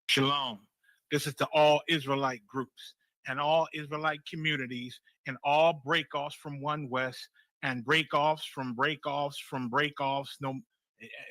Shalom. This is to all Israelite groups and all Israelite communities and all breakoffs from One West and breakoffs from breakoffs from breakoffs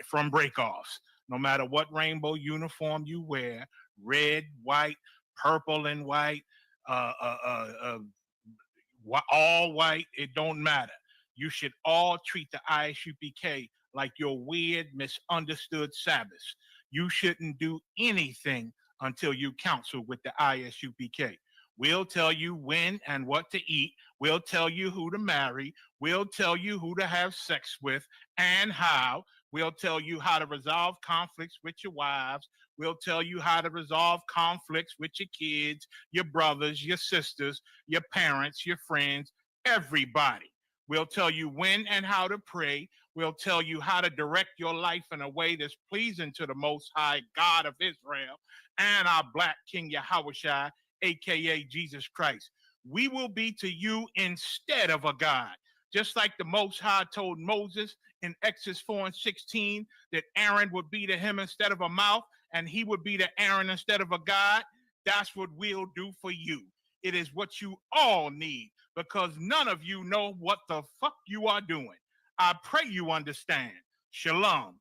from breakoffs. No matter what rainbow uniform you wear, red, white, purple and white, uh, uh, uh, uh, all white, it don't matter. You should all treat the ISUPK like your weird, misunderstood Sabbaths. You shouldn't do anything until you counsel with the ISUPK. We'll tell you when and what to eat. We'll tell you who to marry. We'll tell you who to have sex with and how. We'll tell you how to resolve conflicts with your wives. We'll tell you how to resolve conflicts with your kids, your brothers, your sisters, your parents, your friends, everybody. We'll tell you when and how to pray. We'll tell you how to direct your life in a way that's pleasing to the Most High God of Israel and our Black King Yahushua, aka Jesus Christ. We will be to you instead of a God. Just like the Most High told Moses in Exodus 4:16 that Aaron would be to him instead of a mouth and he would be to Aaron instead of a God, that's what we'll do for you. It is what you all need because none of you know what the fuck you are doing. I pray you understand. Shalom.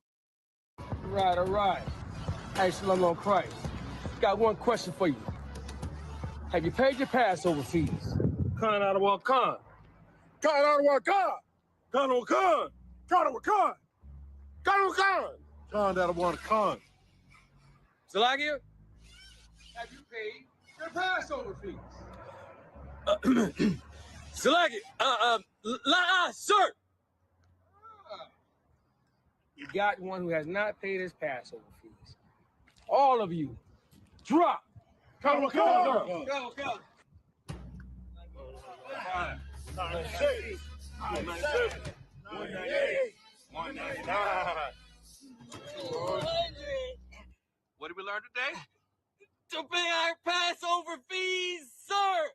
All right. Hey, shalom on Christ. Got one question for you. Have you paid your Passover fees? Khan out of what Khan? Khan out of what Khan? Khan on Khan? Khan on Khan? Khan on Khan? Khan out of what Khan? Zalagia, have you paid your Passover fees? Zalagia, sir. You got one who has not paid his Passover fees. All of you, drop. Khan on Khan? Go. 96, 97, 198, 199. What did we learn today? To pay our Passover fees, sir!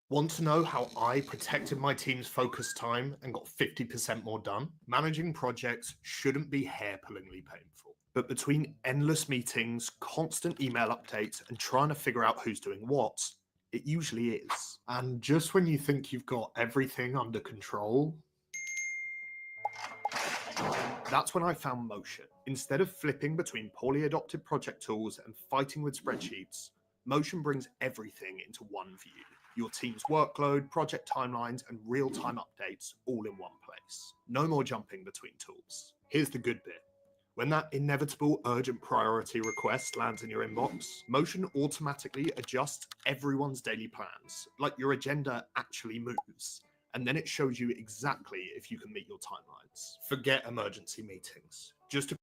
Want to know how I protected my team's focus time and got 50% more done? Managing projects shouldn't be hair-pullingly painful. But between endless meetings, constant email updates, and trying to figure out who's doing what, it usually is. And just when you think you've got everything under control, that's when I found Motion. Instead of flipping between poorly adopted project tools and fighting with spreadsheets, Motion brings everything into one view. Your team's workload, project timelines, and real-time updates all in one place. No more jumping between tools. Here's the good bit. When that inevitable urgent priority request lands in your inbox, Motion automatically adjusts everyone's daily plans, like your agenda actually moves. And then it shows you exactly if you can meet your timelines. Forget emergency meetings. Just a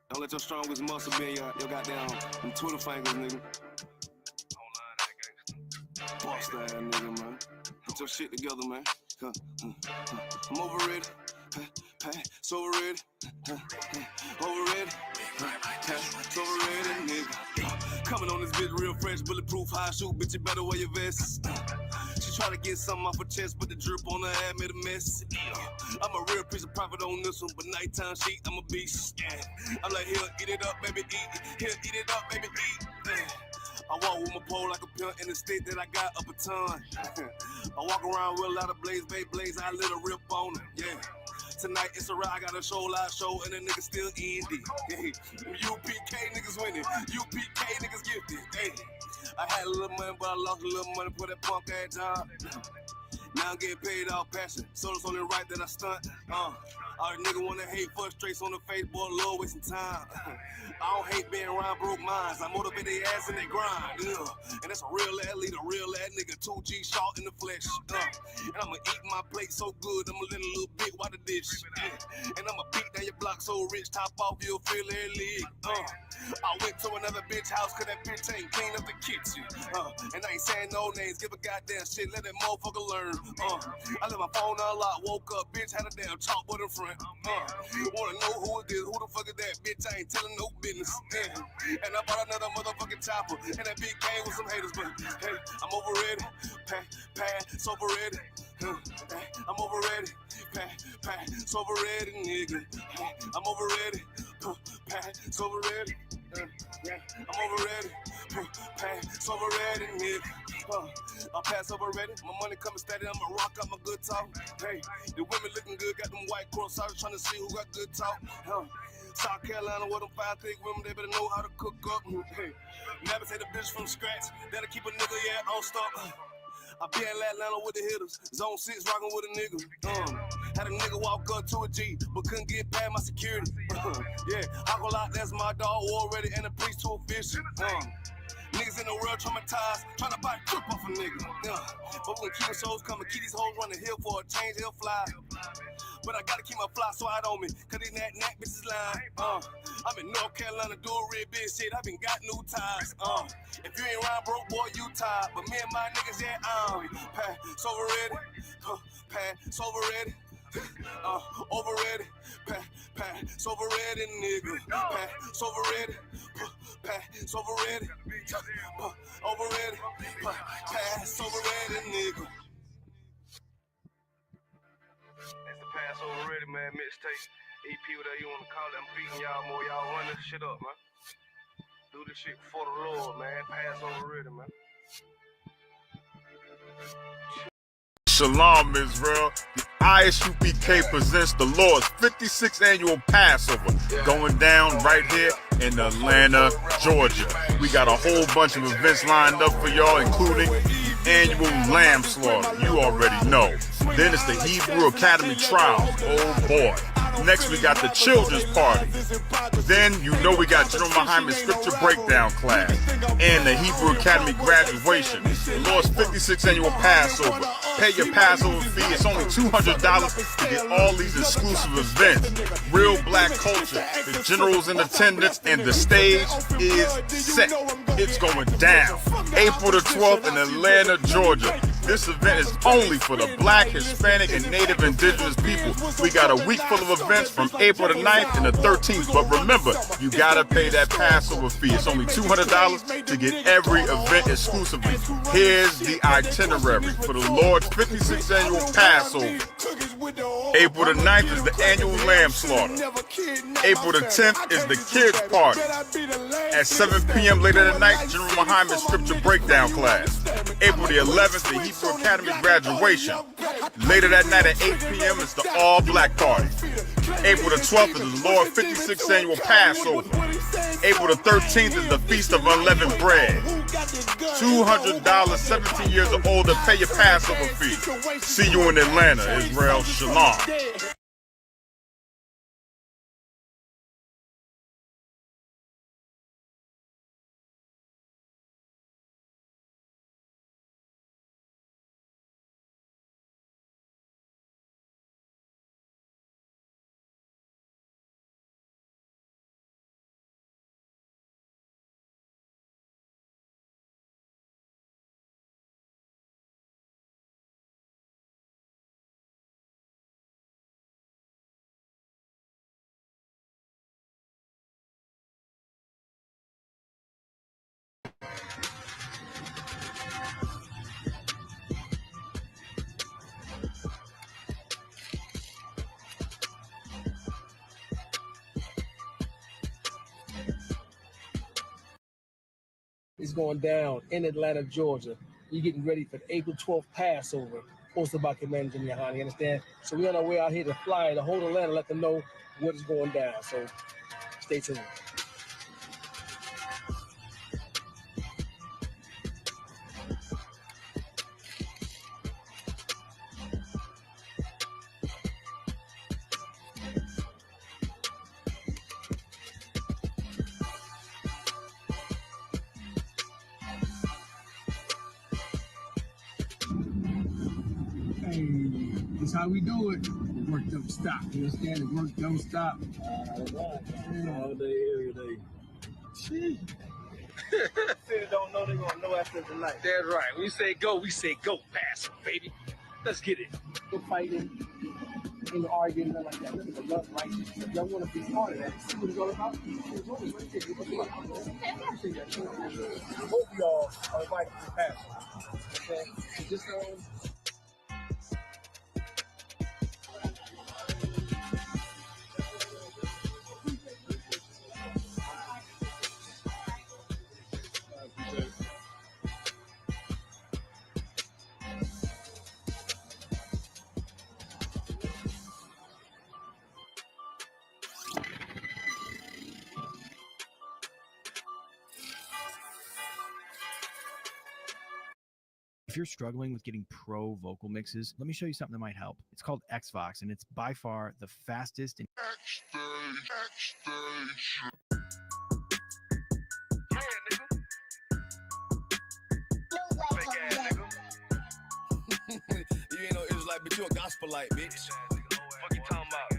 Don't let your strongest muscle be in your goddamn them Twitter fingers, nigga. Boss that nigga, man. Put your shit together, man. I'm overrated. So overrated. Overrated. So overrated, nigga. Coming on this bitch real fresh, bulletproof, high shoot, bitch, you better wear your vest. She try to get something off her chest, but the drip on her head made a mess. I'm a real piece of profit on this one, but nighttime sheet, I'm a beast. I'm like, here, eat it up, baby, eat. Here, eat it up, baby, eat. I walk with my pole like a pimp in the state that I got up a ton. I walk around with a lot of blaze, blaze, I lit a rip on it, yeah. Tonight it's a ride, I got a show, live show, and the nigga still indie. Hey, UPK niggas winning, UPK niggas gifted. Hey, I had a little money, but I lost a little money for that punk ass job. Now I'm getting paid off passion, so it's only right that I stunt. All the nigga wanna hate, frustrates on the face, boy, love wasting time. I don't hate being around broke minds, I motivate their ass and they grind. And that's a real ass leader, real ass nigga, 2G short in the flesh. And I'ma eat my plate so good, I'ma let a little bit while the dish. And I'ma beat down your block so rich, top off, you'll feel every leg. I went to another bitch house, cause that bitch ain't clean up the kitchen. And I ain't saying no names, give a goddamn shit, let that motherfucker learn. I left my phone unlocked, woke up, bitch had a damn chalkboard in front. Wanna know who it is, who the fuck is that bitch? I ain't telling no business. And I bought another motherfucking chopper, and that bitch came with some haters, but hey, I'm over it. Pass over it. I'm over it. Pass over it, nigga. I'm over it. Pass over it. I'm over it. Pass over it, nigga. I'll pass over ready. My money coming steady. I'ma rock out my good talk. Hey, the women looking good. Got them white girls. I was trying to see who got good talk. South Carolina with them 5 thick women. They better know how to cook up. Hey, never take the bitch from scratch. That'll keep a nigga, yeah, on stop. I be in Atlanta with the hitters, zone 6 rockin' with a nigga. Had a nigga walk up to a G, but couldn't get past my security. Yeah, I go out, that's my dog already, and the priest too official. Niggas in the world traumatized, trying to buy a trip off a nigga. But when keep the shows coming, keep these hoes run the hill for a change, he'll fly. But I gotta keep my fly swat on me, cause these knack bitches lying. I'm in North Carolina doing real big shit, I been got new ties. If you ain't round broke, boy, you tired. But me and my niggas, yeah, pass over ready. Pass over ready. Over ready. Pass over ready, nigga. Pass over ready. Pass over ready. Over ready. Pass over ready, nigga. That's the Pass Over Ready, man, mixtape. EP, whatever you want to call it. I'm beating y'all more. Y'all run this shit up, man. Do this shit for the Lord, man. Pass Over Ready, man. Shalom, Israel. The ISUPK presents the Lord's 56th annual Passover going down right here in Atlanta, Georgia. We got a whole bunch of events lined up for y'all, including the annual lamb slaughter. You already know. Then it's the Hebrew Academy Trials. Oh boy. Next we got the children's party. Then you know we got General Muhammad's scripture breakdown class and the Hebrew Academy graduation. The Lord's 56th annual Passover. Pay your Passover fee. It's only $200 to get all these exclusive events. Real black culture. The general's in attendance and the stage is set. It's going down. April the 12th in Atlanta, Georgia. This event is only for the black, Hispanic, and Native Indigenous people. We got a week full of events from April the 9th and the 13th. But remember, you gotta pay that Passover fee. It's only $200 to get every event exclusively. Here's the itinerary for the Lord's 56th annual Passover. April the 9th is the annual lamb slaughter. April the 10th is the kids party. At 7 p.m. later that night, General Muhammad's scripture breakdown class. April the 11th, the Hebrew Academy graduation. Later that night at 8 p.m. is the all-black party. April the 12th is the Lord's 56th annual Passover. April the 13th is the Feast of Unleavened Bread. $200, 17 years or older, pay your Passover fee. See you in Atlanta, Israel. Shalom. It's going down in Atlanta, Georgia. You're getting ready for the April 12th Passover, hosted by Commander Jimmy Yohani, you understand? So we're on our way out here to fly the whole Atlanta, let them know what is going down. So stay tuned. That's how we do it. The work don't stop. You understand? The work don't stop. All day, every day. See? City don't know, they gonna know after tonight. That's right. When we say go Passover, baby. Let's get it. No fighting, ain't no arguing, nothing like that. Nothing but love, right? If y'all want to be part of that, see what it's all about? It's always right there. Both of y'all are invited to Passover. Okay? So just If you're struggling with getting pro vocal mixes, let me show you something that might help. It's called Xvox, and it's by far the fastest and You ain't no Israelite, but you a gospelite, bitch. Fuck you talking about?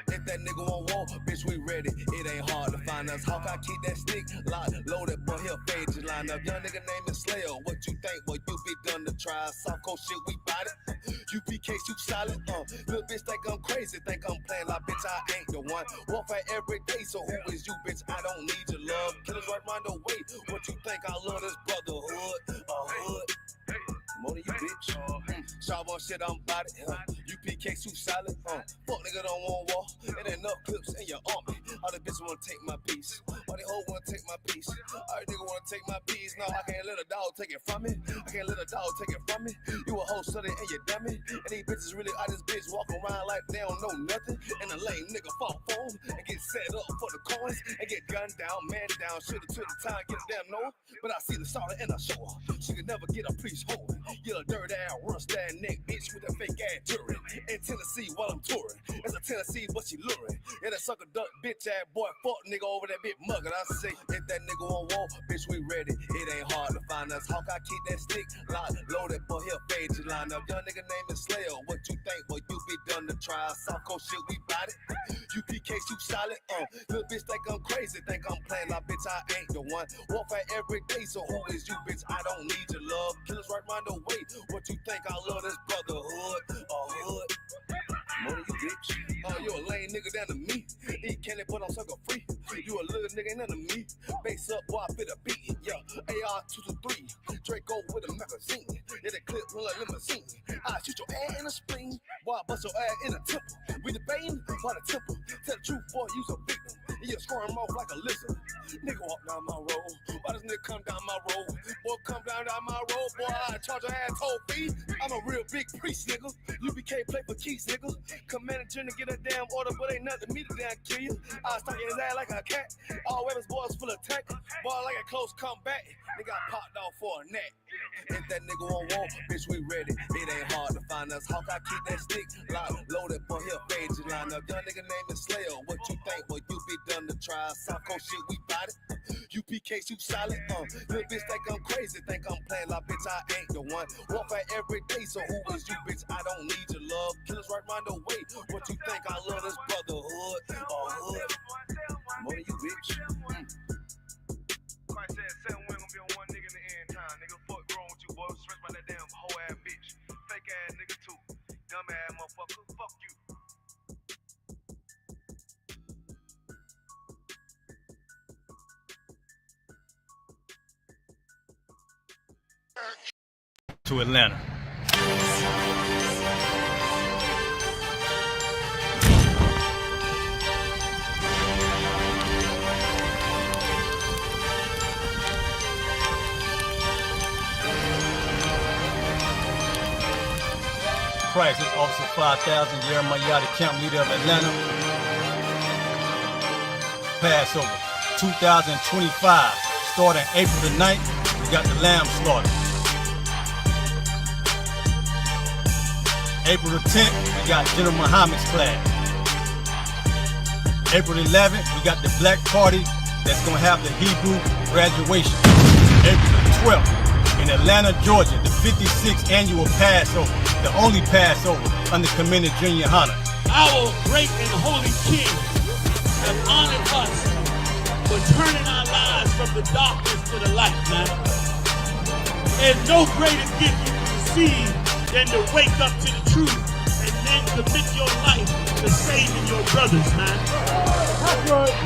If that nigga on wall, bitch, we ready. It ain't hard to find us. How can I keep that stick locked, loaded, boy, he'll fade you line up. Young nigga named is Slayer. What you think? Boy, you be done to try. Soft coast shit, we bought it. UPK, you solid. Little bitch think I'm crazy, think I'm playing like bitch, I ain't the one. Warfare every day, so who is you, bitch? I don't need your love. Killers right round the way. What you think? I love this brotherhood. Hood. More than you, bitch. Sharp on shit, I'm about it. UPK, you solid. Fuck nigga don't want war. It ain't enough clips in your army. All the bitches wanna take my piece. All the hoes wanna take my piece. All the nigga wanna take my piece. No, I can't let a dog take it from me. I can't let a dog take it from me. You a hoe study and you dummy. And these bitches really out this bitch walk around like they don't know nothing. And the lame nigga fall phone and get set up for the coins and get gunned down, man down. Should've took the time, get a damn no. But I see the solid and I show her. She could never get a police hold. You a dirt ass, rust that neck bitch with a fake ass jury. In Tennessee while I'm touring. It's a Tennessee, but she luring. Yeah, that sucker duck bitch ass boy, fuck nigga over that bit mugger. I say, if that nigga on wall, bitch, we ready. It ain't hard to find us. How can I keep that stick locked, loaded, boy, he'll fade you line up. Young nigga named is Slayer. What you think, boy, you be done to try. Soft coast shit, we bought it. UPK, you solid. Little bitch think I'm crazy, think I'm playing like bitch, I ain't the one. Warfare every day, so who is you, bitch? I don't need your love. Killers right round the way. What you think? I love this brotherhood. Hood. More than you, bitch. You a lame nigga down to me. Eat candy, but I'm sucker free. You a little nigga, ain't nothing to me. Base up, boy, I fit a beat. Yeah, AR-223. Draco with a magazine. Yeah, that clip run like limousine. I shoot your ass in the spleen. Boy, I bust your ass in the temple. We debating by the temple. Tell the truth, boy, you's a victim. And you squirm off like a lizard. Nigga walk down my road. Why does nigga come down my road? Boy, come down my road. Boy, I charge your ass toll fee. I'm a real big priest, nigga. UPK play for keys, nigga. Command to get a damn order, but ain't nothing to me to damn kill you. I stuck in his ass like a cat. All weapons, boys full of tech. Boy, like a close combat. Nigga got popped off for a neck. If that nigga on wall, bitch, we ready. It ain't hard to find us. How can I keep that stick locked, loaded, boy, he'll fade you line up. Young nigga named is Slayer. What you think, boy, you be done to try. South Coast shit, we bought it. UPK, you solid. Little bitch think I'm crazy, think I'm playing like bitch, I ain't the one. Warfare every day, so who is you, bitch? I don't need your love. Killers right round the way. What you think? I love this brotherhood. Hood. More than you, bitch. Christ said 7 women gonna be on one nigga in the end time. Nigga, fuck wrong with you, boy. Stressed by that damn whole ass bitch. Fake ass nigga too. Dumb ass motherfucker. Fuck you. To Atlanta. Price is Officer 5000, Jeremiah Yachty, camp leader of Atlanta. Passover 2025, starting April the 9th, we got the lamb slaughter. April the 10th, we got General Muhammad's class. April 11th, we got the Black Party that's gonna have the Hebrew graduation. April the 12th, in Atlanta, Georgia, the 56th annual Passover, the only Passover under Commander Junior Hunter. Our great and holy King has honored us for turning our lives from the darkness to the light, man. There's no greater gift you can receive than to wake up to the truth and then commit your life to saving your brothers, man.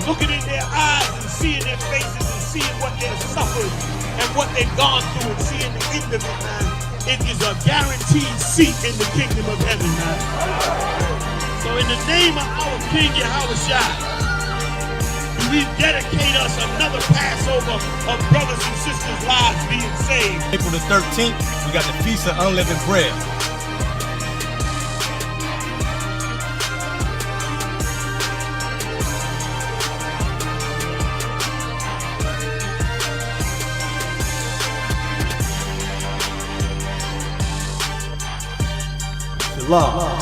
Looking in their eyes and seeing their faces and seeing what they've suffered and what they've gone through and seeing the end of it, man. It is a guaranteed seat in the kingdom of heaven, man. So in the name of our King Yahushua, we dedicate us another Passover of brothers and sisters' lives being saved. April the 13th, we got the Feast of Unleavened Bread. Shalom.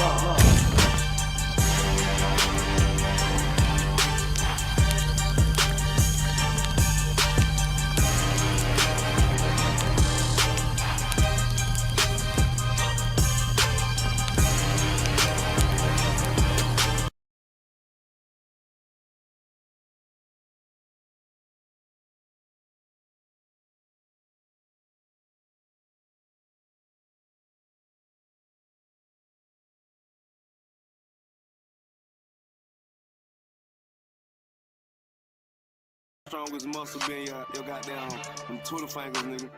Strongest muscle been your goddamn them Twitter fingers, nigga.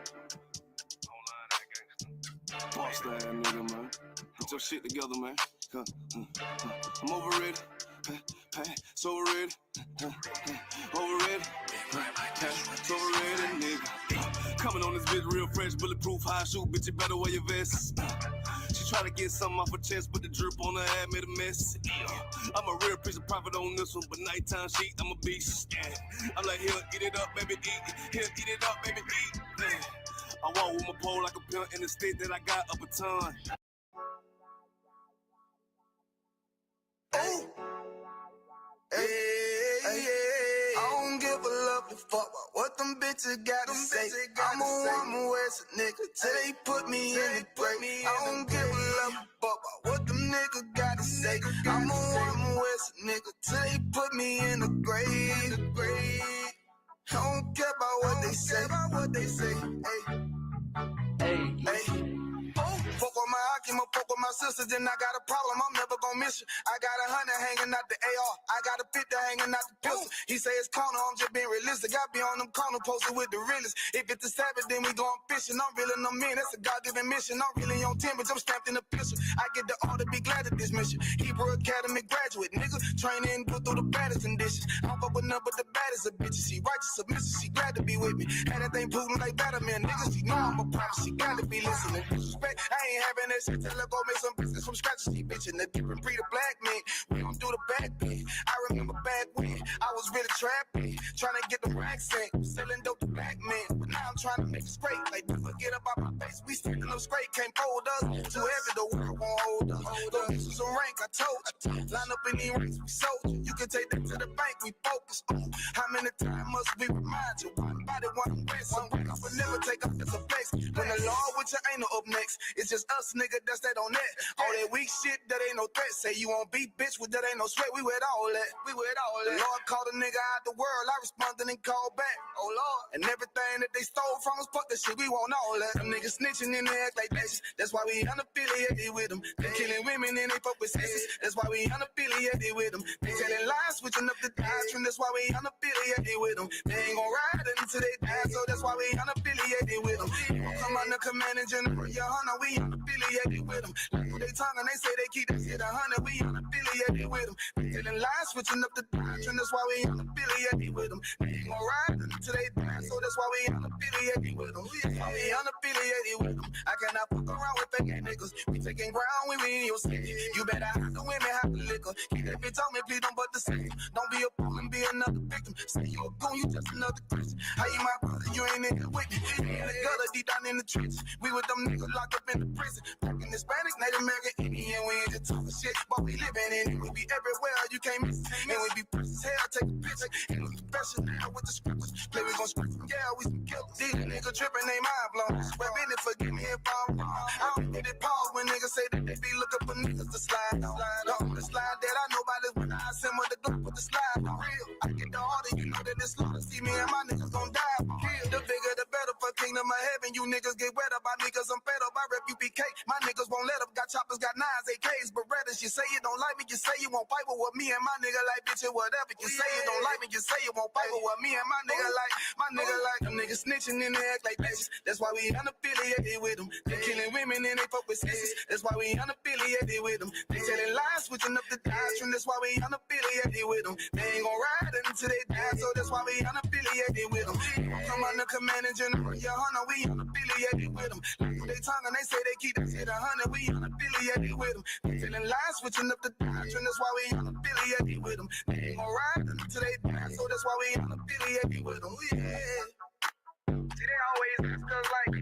Boss that nigga, man. Get your shit together, man. I'm overrated. So overrated. Overrated. So overrated, nigga. Coming on this bitch real fresh, bulletproof, high shoot, bitch, you better wear your vest. She try to get something off her chest, but the drip on her head made a mess. I'm a real piece of profit on this one, but nighttime sheet, I'm a beast. I'm like, here, eat it up, baby, eat. Here, eat it up, baby, eat. I walk with my pole like a pimp in the state that I got up a ton. Oh. Hey, I don't give a love fuck about what them bitches gotta say. I'm a woman West nigga till they put me in the grave. I don't give a love fuck about what them niggas gotta say. I'm a woman West nigga till they put me in the grave. I don't care about what they say. Hey. Fuck with my Akima, fuck with my sister, then I got a problem, I'm never gonna miss you. I got 100 hanging out the AR, I got a 50 hanging out the pistol. He say it's corner, I'm just being realistic. I be on them corner posted with the realest. If it's the Sabbath, then we going fishing. I'm reeling them in, that's a God-given mission. I'm really on 10, but I'm stamped in the pistol. I get the order, be glad at this mission. Hebrew Academy graduate, nigga. Training, go through the baddest conditions. I don't fuck with none but the baddest of bitches. She righteous, submissive, she glad to be with me. And that thing Putin like Batman, niggas. She know I'm a prophet, she gotta be listening. Disrespect, I ain't having that shit till I go make some business from scratch. She bitching the different breed of black men. We don't do the back bend. I remember back when I was really trapping, trying to get the racks in, selling dope to black men. But now I'm trying to make it straight. Like, don't forget about my face. We standing up straight, can't fold us. Too heavy, the world won't hold us. Don't use some rank, I told you. Line up in these ranks, we sold you. You can take that to the bank, we focus on. How many times must we remind you? One body, one way, some way. But never take up as a flex. When the law with your ain't no up next, it's just us, nigga, that's that on that. All that weak shit, that ain't no threat. Say you won't beat, bitch, with that ain't no sweat. We with all that. We with all that. The Lord called a nigga out the world. I responded and called back. Oh, Lord. And everything that they stole from us, fuck that shit. We want all that. Them niggas snitching and they act like bitches. That's why we unaffiliated with them. They killing women and they fuck with sisters. That's why we unaffiliated with them. They telling lies, switching up the doctrine. That's why we unaffiliated with them. They ain't gon' ride until they die, so that's why we unaffiliated with them. Come on, the commanding general, your honor, we unaffiliated with them. Like they tongue and they say they keep that shit 100, we unaffiliated with them. They telling lies, switching up the doctrine, that's why we unaffiliated with them. They ain't gon' ride until they die, so that's why we unaffiliated with them. We unaffiliated with them. I cannot fuck around with fake niggas. We taking ground when we in your city. You better hide the women, hide the liquor. Keep that bitch on me, please don't but the same. Don't be a fool and be another victim. Say you a goon, you just another Christian. How you my brother, you ain't in here with me. We in the gutter, deep down in the trenches. We with them niggas locked up in the prison. Fucking Hispanic, Native American, Indian. We ain't just talking shit, but we living in it. We be everywhere, you can't miss it. And we be precious hell, take a picture. And we professional with the scriptures. Play, we gon' script them, yeah, we some killers. These niggas tripping, they mind blown. Swear business, forgive me if I'm wrong. I don't get it pause when niggas say that they be looking for niggas to slide on. The slide that I know about is when I assemble the group with the slide for real. I get the order, you know that it's slaughter. kingdom of heaven. You niggas get wet up by niggas. I'm fed up. I rep UPK. My niggas won't let up. Got choppers, got 9s, AKs, Berettas. You say you don't like me, you say you won't fight with me and my nigga like bitch or whatever. You say you don't like me, you say you won't fight with me and my nigga like them niggas snitching and they act like bitches. That's why we unaffiliated with them. They killing women and they fuck with sisters. That's why we unaffiliated with them. They telling lies, switching up the doctrine. That's why we unaffiliated with them. They ain't gon' ride until they die, so that's why we unaffiliated with them. Come on the command and general, yeah, hunter, we unaffiliated with them. They tongue and they say they keep that shit 100, we unaffiliated with them. They telling lies, switching up the doctrine. That's why we unaffiliated with them. They ain't gon' ride until they die, so that's why we unaffiliated with them. Yeah. See, they always ask us like,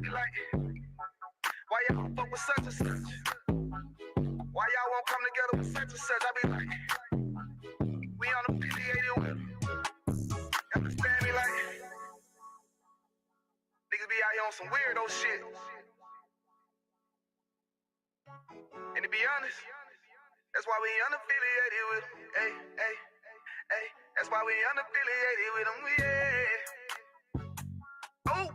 why y'all don't fuck with such and such? Why y'all won't come together with such and such? I be like, we unaffiliated with them. Understand me? Like, niggas be out here on some weirdo shit. And to be honest, that's why we unaffiliated with them. Hey, hey, hey, that's why we unaffiliated with them. Yeah. Oh.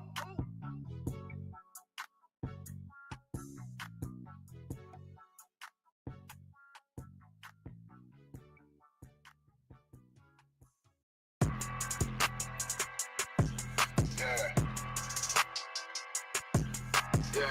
Yeah,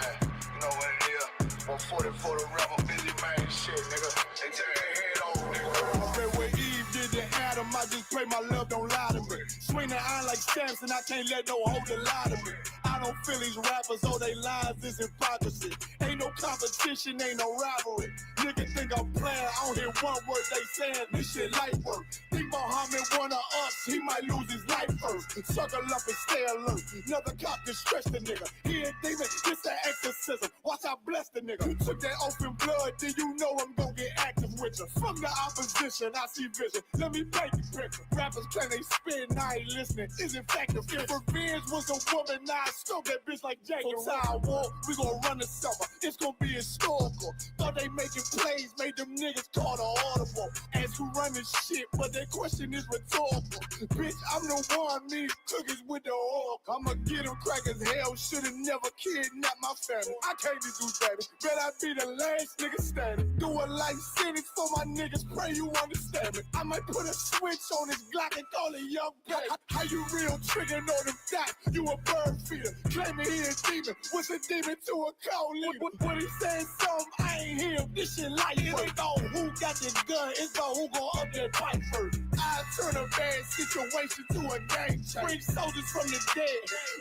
you know what it is. 140 for the rebel, busy man shit, nigga. They turn their head over, nigga. Red way Eve did to Adam, I just pray my love don't lie to me. Swing the iron like Samson, I can't let no holder lie to me. I don't feel these rappers, oh they lies is hypocrisy. Ain't no competition, ain't no rivalry. Nigga think I'm playing, I don't hear one word they saying, this shit light work. Think Muhammad one of us, he might lose his life first. Circle up and stay alert. Another cop can stretch the nigga. He ain't demon, this an exorcism. Watch I bless the nigga. You took that open blood, then you know I'm gonna get active with you. From the opposition, I see vision. Let me paint the picture. Rappers claim they spit, now I ain't listening. Is effective. If revenge was a woman, now I stroke that bitch like Jacob. So I walk, we gon' run the summer. It's gonna be historical. Thought they making plays, made them niggas call the audible. As who run this shit, but their question is rhetorical. Bitch, I'm the one, me cookies with the oil. I'ma get them crackers, hell, should've never kidnapped my family. I can't do that. Bet I be the last nigga standing. Do a life sentence for my niggas, pray you understand me. I might put a switch on this Glock and call it Young Pay. How you real triggering on them dots? You a bird feeder, claiming he a demon. What's a demon to a cold leader? What he saying something, I ain't hear. This shit like it ain't about who got the gun, it's about who gon' up that fight first. I turn a bad situation to a game change. Bring soldiers from the dead,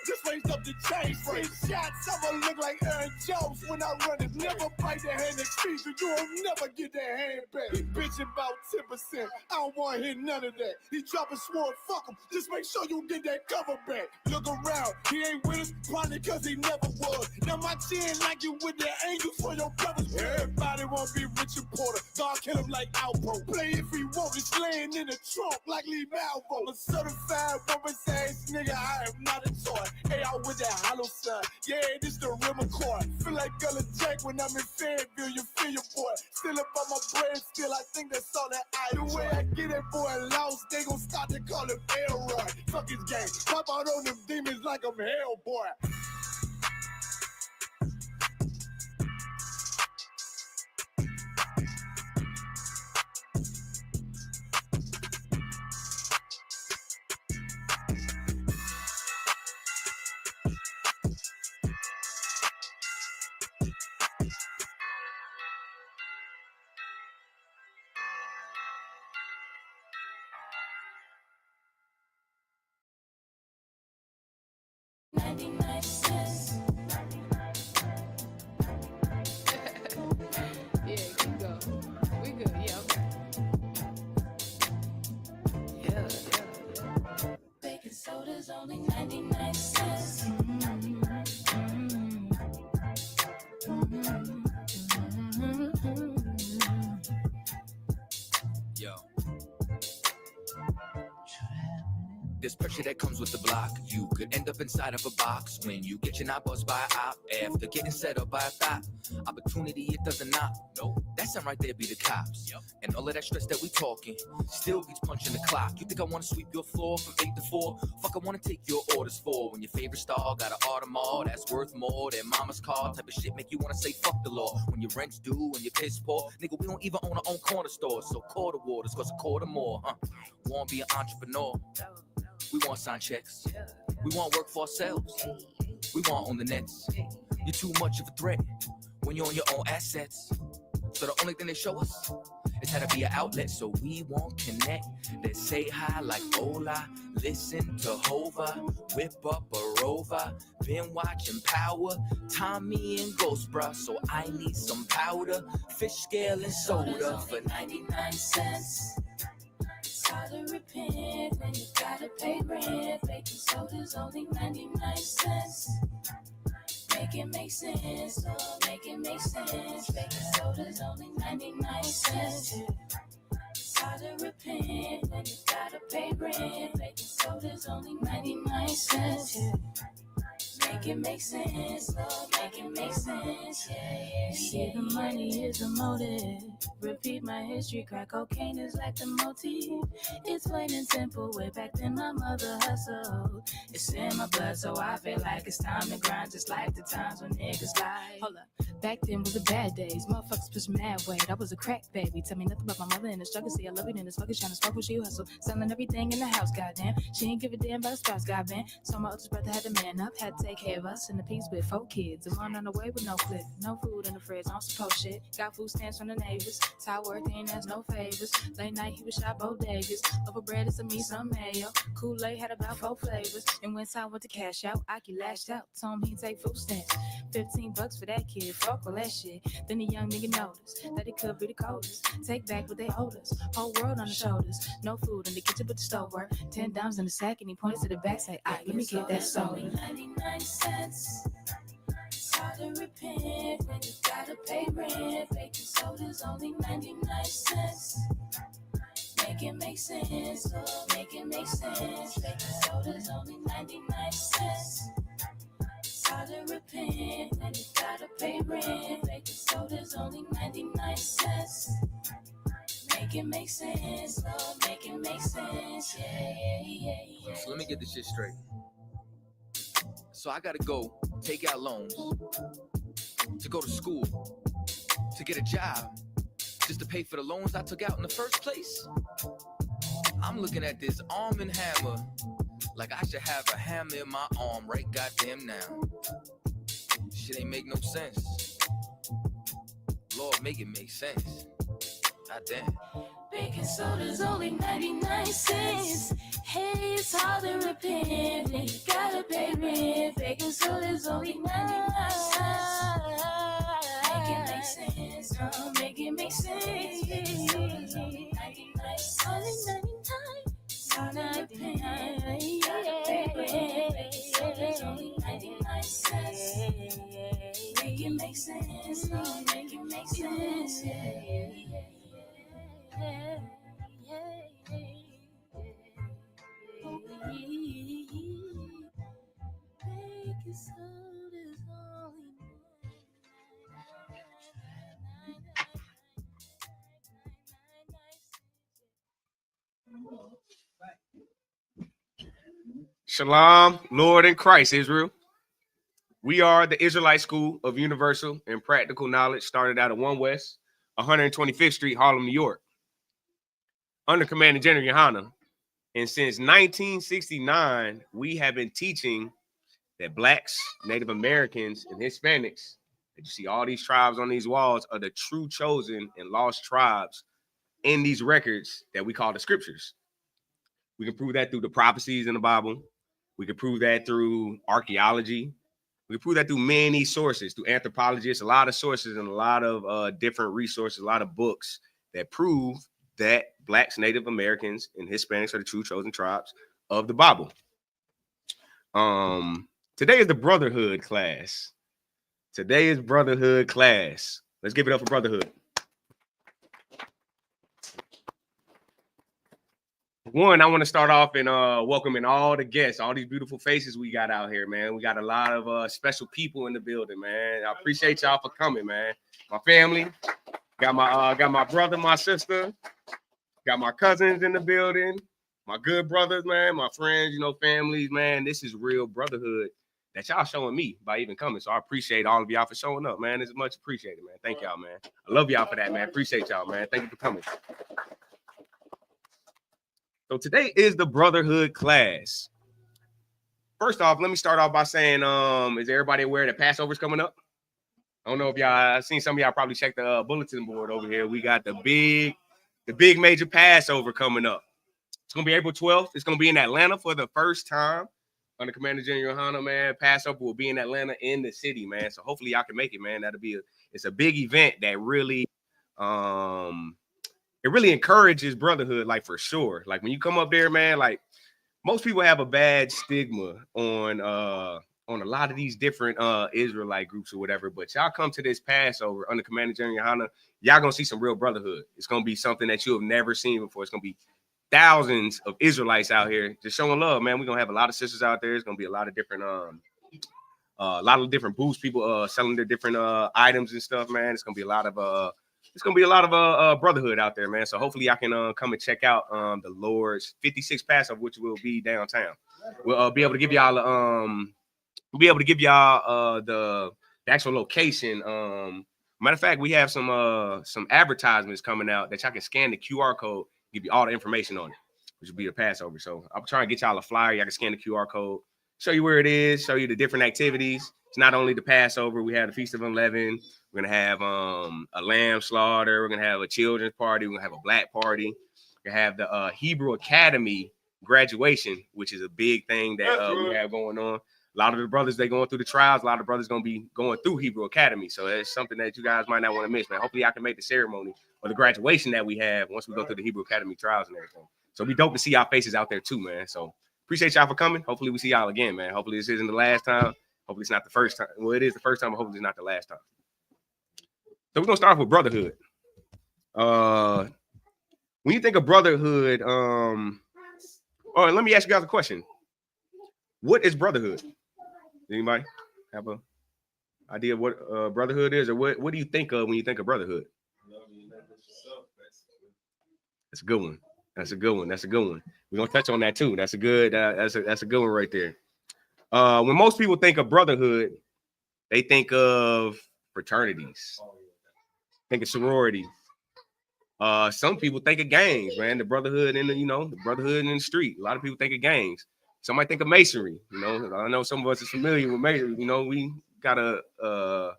just raised up the chain. Free shots, I'ma look like Aaron Jones when I run it. Never bite the hand that feeds you, you'll never get that hand back. He bitch about 10%, I don't wanna hear none of that. He dropping sword, fuck him, just make sure you get that cover back. Look around, he ain't with us, probably cause he never was. Now my chin like you with the angels for your brothers. Everybody wanna be Richard Porter, God kill him like Alpo. Play if he want, he's laying in the trunk like Lee Malvo. A certified woman's ass nigga, I am not a toy. Hey, out with that hollow sign, yeah, this the Rim McCoy. Feel like Gullah Jack when I'm in Fayetteville, you feel your boy. Still up on my bread, still I think that's all that I do. The way I get it, boy, lost, they gon' start to call him Elroy. Fuck his game, pop out on them demons like I'm Hellboy. Only 99 cents. Yo. This pressure that comes with the block. You could end up inside of a box when you get your knob buzzed by a op after getting set up by a thought. Opportunity, it doesn't knock. No, that sound right there be the cops. Yep. And all of that stress that we talking still beats punching the clock. You think I want to sweep your floor from 8 to 4? Fuck, I want to take your orders for when your favorite star got an Audemars that's worth more than mama's car. Type of shit make you want to say fuck the law. When your rent's due and your piss poor, nigga, we don't even own our own corner store. So quarter waters cost a quarter more, huh? Want to be an entrepreneur. We want sign checks. We want work for ourselves. We want on the nets. You're too much of a threat when you're on your own assets. So the only thing they show us is how to be an outlet. So we won't connect. They say hi like hola. Listen to Hova. Whip up a Rover. Been watching Power. Tommy and Ghost, bruh. So I need some powder. Fish scale and soda for 99 cents. Hard to repent when you gotta pay rent. Baking soda's only 99 cents. Make it make sense, oh, make it make sense. Baking soda's only 99 cents. It's hard to repent when you gotta pay rent. Baking soda's only 99 cents. Make it make sense, oh, make it make sense. Yeah. See, the money is the motive. Repeat my history, crack cocaine is like the motif. It's plain and simple, way back then my mother hustled. It's in my blood, so I feel like it's time to grind, just like the times when niggas lie. Hold up, back then was the bad days. Motherfuckers push mad weight, I was a crack baby. Tell me nothing about my mother and the struggle. See, I love it in this fucking trying to spark when she hustle. Selling everything in the house, goddamn. She ain't give a damn about the spouse, goddamn. So my oldest brother had to man up, had to take care of us in the piece with 4 kids. And one on the way with no clip, no food in the fridge, on support shit. Got food stamps from the neighbors. Ty worth ain't ask no favors. Late night he was shot bodegas. Over bread is a me some mayo. Kool-Aid had about 4 flavors. And when I went to cash out, Aki lashed out. Told him he'd take food stamps. $15 for that kid. Fuck all that shit. Then the young nigga noticed that it could be the coldest. Take back what they owed us. Whole world on the shoulders. No food in the kitchen but the stove work. $10 in the sack and he points to the back. Say, alright, let me get that soda. 99 cents. It's hard to repent when you gotta pay rent. Baking soda's only 99 cents. Make it make sense, oh, make it make sense. Baking soda's only 99 cents. It's hard to repent when you gotta pay rent. Baking soda's only 99 cents. Make it make sense, oh, make it make sense. Yeah. So let me get this shit straight. So I gotta go take out loans to go to school, to get a job, just to pay for the loans I took out in the first place. I'm looking at this arm and hammer like I should have a hammer in my arm right goddamn now. Shit ain't make no sense. Lord, make it make sense. Goddamn. Baking soda's only 99 cents. Hey, it's hard to repent. You gotta pay rent. Baking soda's only 99 cents. Make it make sense. Oh, make it make sense. Baking soda's only 99 cents. It's hard to repent. You gotta pay rent. Baking soda's only 99 cents. Make it make sense. Oh, make it make sense. Shalom, Lord in Christ, Israel. We are the Israelite School of Universal and Practical Knowledge, started out at 1 West, 125th Street, Harlem, New York, under Commander General Yohana. And since 1969, we have been teaching that Blacks, Native Americans, and Hispanics, that you see all these tribes on these walls, are the true chosen and lost tribes in these records that we call the scriptures. We can prove that through the prophecies in the Bible. We can prove that through archaeology. We can prove that through many sources, through anthropologists, a lot of sources and a lot of different resources, a lot of books that prove that Blacks, Native Americans, and Hispanics are the true chosen tribes of the Bible. Today is the Brotherhood class. Today is Brotherhood class. Let's give it up for Brotherhood. One, I want to start off and welcoming all the guests, all these beautiful faces we got out here, man. We got a lot of special people in the building, man. I appreciate y'all for coming, man. My family, got my brother, my sister, got my cousins in the building, my good brothers, man, my friends, you know, families, man. This is real brotherhood that y'all showing me by even coming. So I appreciate all of y'all for showing up, man. It's much appreciated, man. Thank y'all, man. I love y'all for that, man. Appreciate y'all, man. Thank you for coming. So today is the brotherhood class. First off, let me start off by saying, is everybody aware that Passover's coming up? I don't know if y'all seen some of y'all probably checked the bulletin board over here. We got the big major Passover coming up. It's gonna be April 12th. It's gonna be in Atlanta for the first time under Commander General Yohana, man. Passover will be in Atlanta in the city, man. So hopefully y'all can make it, man. It's a big event that really it really encourages brotherhood, like for sure. Like when you come up there, man, like most people have a bad stigma on a lot of these different Israelite groups or whatever. But y'all come to this Passover under Commander General Yohana, y'all gonna see some real brotherhood. It's gonna be something that you have never seen before. It's gonna be thousands of Israelites out here just showing love, man. We're gonna have a lot of sisters out there. It's gonna be a lot of different booths, people selling their different items and stuff, man. It's gonna be a lot of brotherhood out there, man. So hopefully I can come and check out the Lord's 56th Passover, which will be downtown. We'll be able to give y'all the actual location. Matter of fact, we have some advertisements coming out that y'all can scan the QR code, give you all the information on it, which will be the Passover. So I'm trying to get y'all a flyer. Y'all can scan the QR code, show you where it is, show you the different activities. It's not only the Passover. We have the Feast of Unleavened. We're gonna have a lamb slaughter. We're gonna have a children's party. We're gonna have a black party. We're gonna have the Hebrew Academy graduation, which is a big thing that we have going on. A lot of the brothers, they going through the trials. A lot of brothers gonna be going through Hebrew Academy. So it's something that you guys might not want to miss, man. Hopefully I can make the ceremony or the graduation that we have once we go through the Hebrew Academy trials and everything. So it'd be dope to see y'all faces out there too, man. So appreciate y'all for coming. Hopefully we see y'all again, man. Hopefully this isn't the last time. Hopefully it's not the first time. Well, it is the first time, but hopefully it's not the last time. So we're gonna start off with brotherhood. When you think of brotherhood, let me ask you guys a question. What is brotherhood? Anybody have an idea of what brotherhood is, or what do you think of when you think of brotherhood? That's a good one. That's a good one. That's a good one. We're gonna touch on that too. That's a good one right there. When most people think of brotherhood, they think of fraternities, think of sorority. Some people think of gangs, man. The brotherhood in the brotherhood in the street. A lot of people think of gangs. Some might think of masonry. You know, I know some of us are familiar with masonry. You know, we got a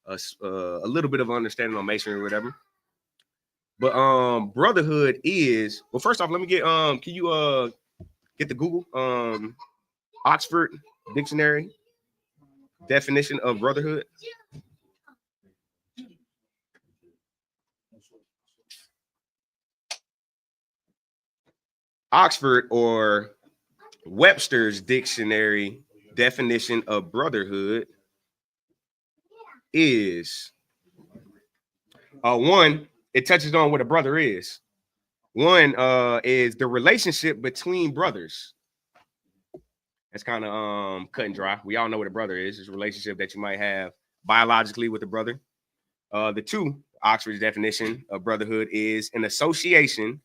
little bit of understanding on masonry or whatever. But brotherhood is, well, first off, let me get can you get the Google Oxford Dictionary definition of brotherhood? Oxford or Webster's Dictionary definition of brotherhood is one, it touches on what a brother is. One is the relationship between brothers. That's kind of cut and dry. We all know what a brother is. It's a relationship that you might have biologically with a brother. The two, Oxford's definition of brotherhood is an association,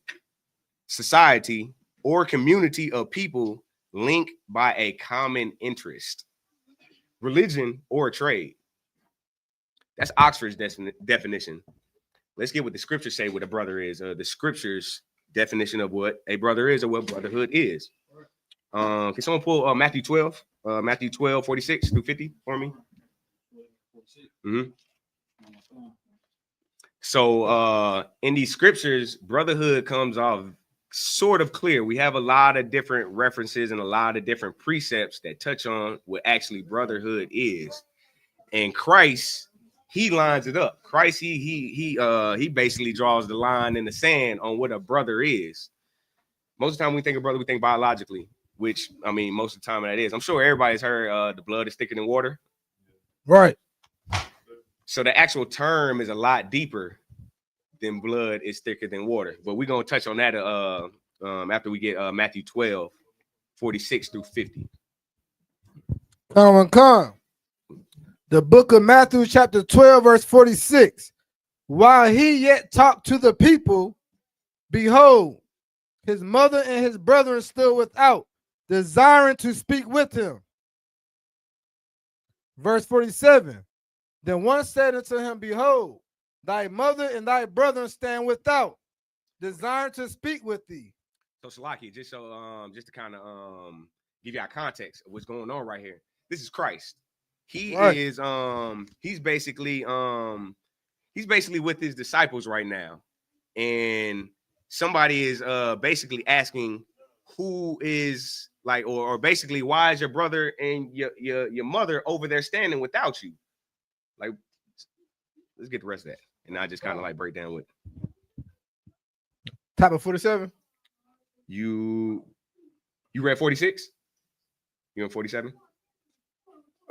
society, or community of people linked by a common interest, religion, or trade. That's Oxford's definition. Let's get what the scriptures say what a brother is. The scriptures definition of what a brother is or what brotherhood is. Can someone pull Matthew 12, 46 through 50 for me? So in these scriptures, brotherhood comes off sort of clear. We have a lot of different references and a lot of different precepts that touch on what actually brotherhood is. And Christ, he lines it up. Christ, he basically draws the line in the sand on what a brother is. Most of the time we think of brother, we think biologically, which, I mean, most of the time that is. I'm sure everybody's heard the blood is thicker than water. Right. So the actual term is a lot deeper than blood is thicker than water. But we're going to touch on that after we get Matthew 12, 46 through 50. Come. The book of Matthew, chapter 12, verse 46. While he yet talked to the people, behold, his mother and his brethren stood without, desiring to speak with him. Verse 47. Then one said unto him, behold, thy mother and thy brethren stand without, desiring to speak with thee. So Salaki, just to kind of give you our context of what's going on right here. This is Christ. He is he's basically with his disciples right now, and somebody is basically asking who is like, or basically why is your brother and your mother over there standing without you? Like, let's get the rest of that, and I just kind of like break down with Top of 47. You read 46? You in 47?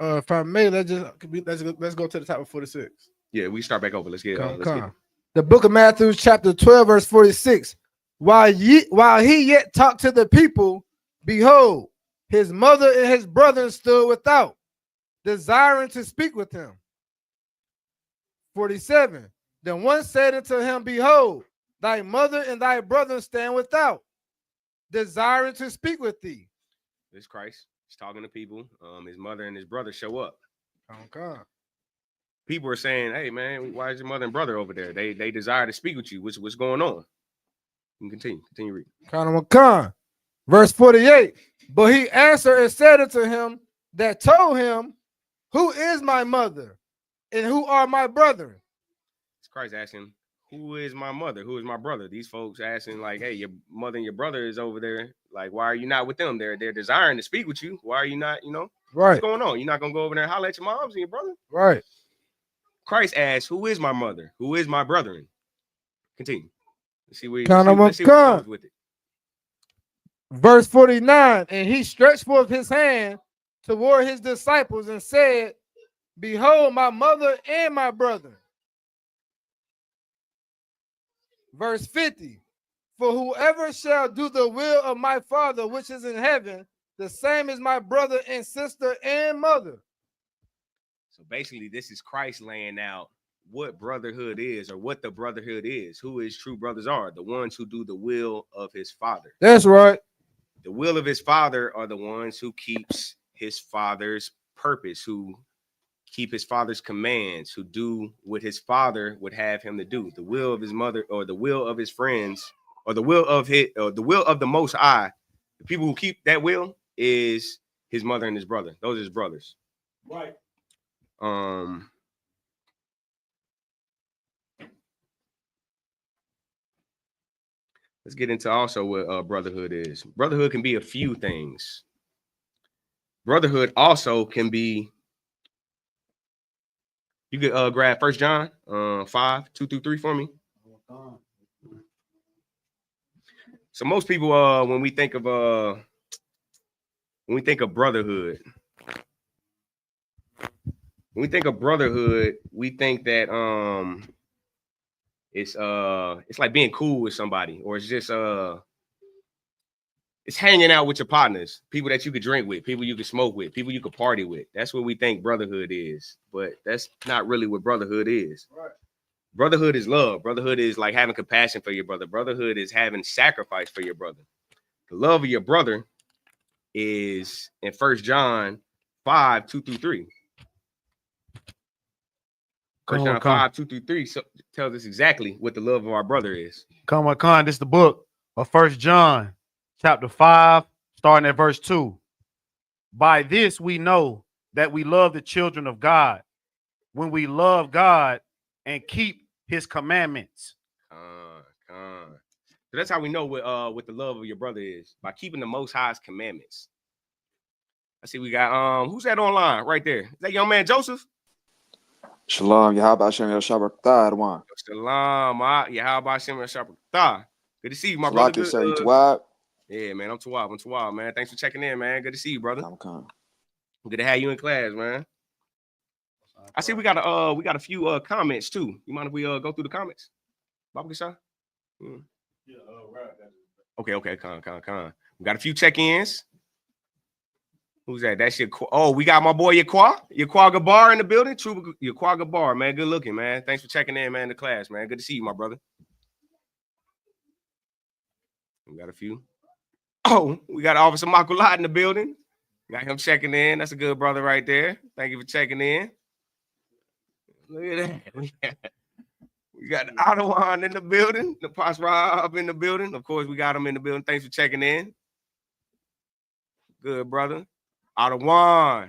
If I may, let's go to the top of 46. Yeah, we start back over. Let's get it. The book of Matthew, chapter 12, verse 46. While he yet talked to the people, behold, his mother and his brethren stood without, desiring to speak with him. 47. Then one said unto him, behold, thy mother and thy brethren stand without, desiring to speak with thee. This Christ. He's talking to people. His mother and his brother show up. Okay. People are saying, hey, man, why is your mother and brother over there? They desire to speak with you. What's going on? You can continue reading. Verse 48. But he answered and said unto him that told him, who is my mother and who are my brethren? It's Christ asking, who is my mother? Who is my brother? These folks asking like, hey, your mother and your brother is over there. Like, why are you not with them? They're desiring to speak with you. Why are you not, Right. What's going on? You're not going to go over there and holler at your moms and your brother? Right. Christ asks, who is my mother? Who is my brethren? Continue. Let's see where let's he goes with it. Verse 49. And he stretched forth his hand toward his disciples and said, behold, my mother and my brethren. Verse 50. For whoever shall do the will of my Father which is in heaven, the same is my brother and sister and mother. So basically, this is Christ laying out what brotherhood is, or what the brotherhood is, who his true brothers are, the ones who do the will of his Father. That's right. The will of his Father are the ones who keeps his Father's purpose, who keep his Father's commands, who do what his Father would have him to do. The will of his mother, or the will of his friends, or the will of the Most High. The people who keep that will is his mother and his brother. Those are his brothers. Right. Let's get into also what brotherhood is. Brotherhood can be a few things. Brotherhood also can be, you could grab 1 John 5, 2 through 3 for me. So most people, when we think of brotherhood, we think that it's like being cool with somebody, or it's just it's hanging out with your partners, people that you could drink with, people you could smoke with, people you could party with. That's what we think brotherhood is, but that's not really what brotherhood is. Right. Brotherhood is love. Brotherhood is like having compassion for your brother. Brotherhood is having sacrifice for your brother. The love of your brother is in 1 John 5, 2 through 3. 1 John 5, 2 through 3 tells us exactly what the love of our brother is. This is the book of 1 John, chapter 5, starting at verse 2. By this we know that we love the children of God, when we love God and keep his commandments. So that's how we know what the love of your brother is, by keeping the Most High's commandments. I see we got who's that online right there? Is that young man Joseph? Shalom, Yahweh Hashem Yahshabakta, Adwan. Shalom, Yahweh Hashem Yahshabakta. Good to see you, my brother. Sir, you Tawab? Yeah, man, I'm Tawab, man. Thanks for checking in, man. Good to see you, brother. Good to have you in class, man. I see we got a few comments too. You mind if we go through the comments? Baba Gasha? Okay. Con. We got a few check-ins. Who's that? That's your. Oh, we got my boy Yaqua Gabar in the building. True Yaqua Gabar, man. Good looking, man. Thanks for checking in, man. In the class, man. Good to see you, my brother. We got a few. Oh, we got Officer Makulat in the building. Got him checking in. That's a good brother right there. Thank you for checking in. Look at that. We got the Ottawa in the building. The Pops Rob in the building. Of course, we got him in the building. Thanks for checking in. Good brother. Ottawa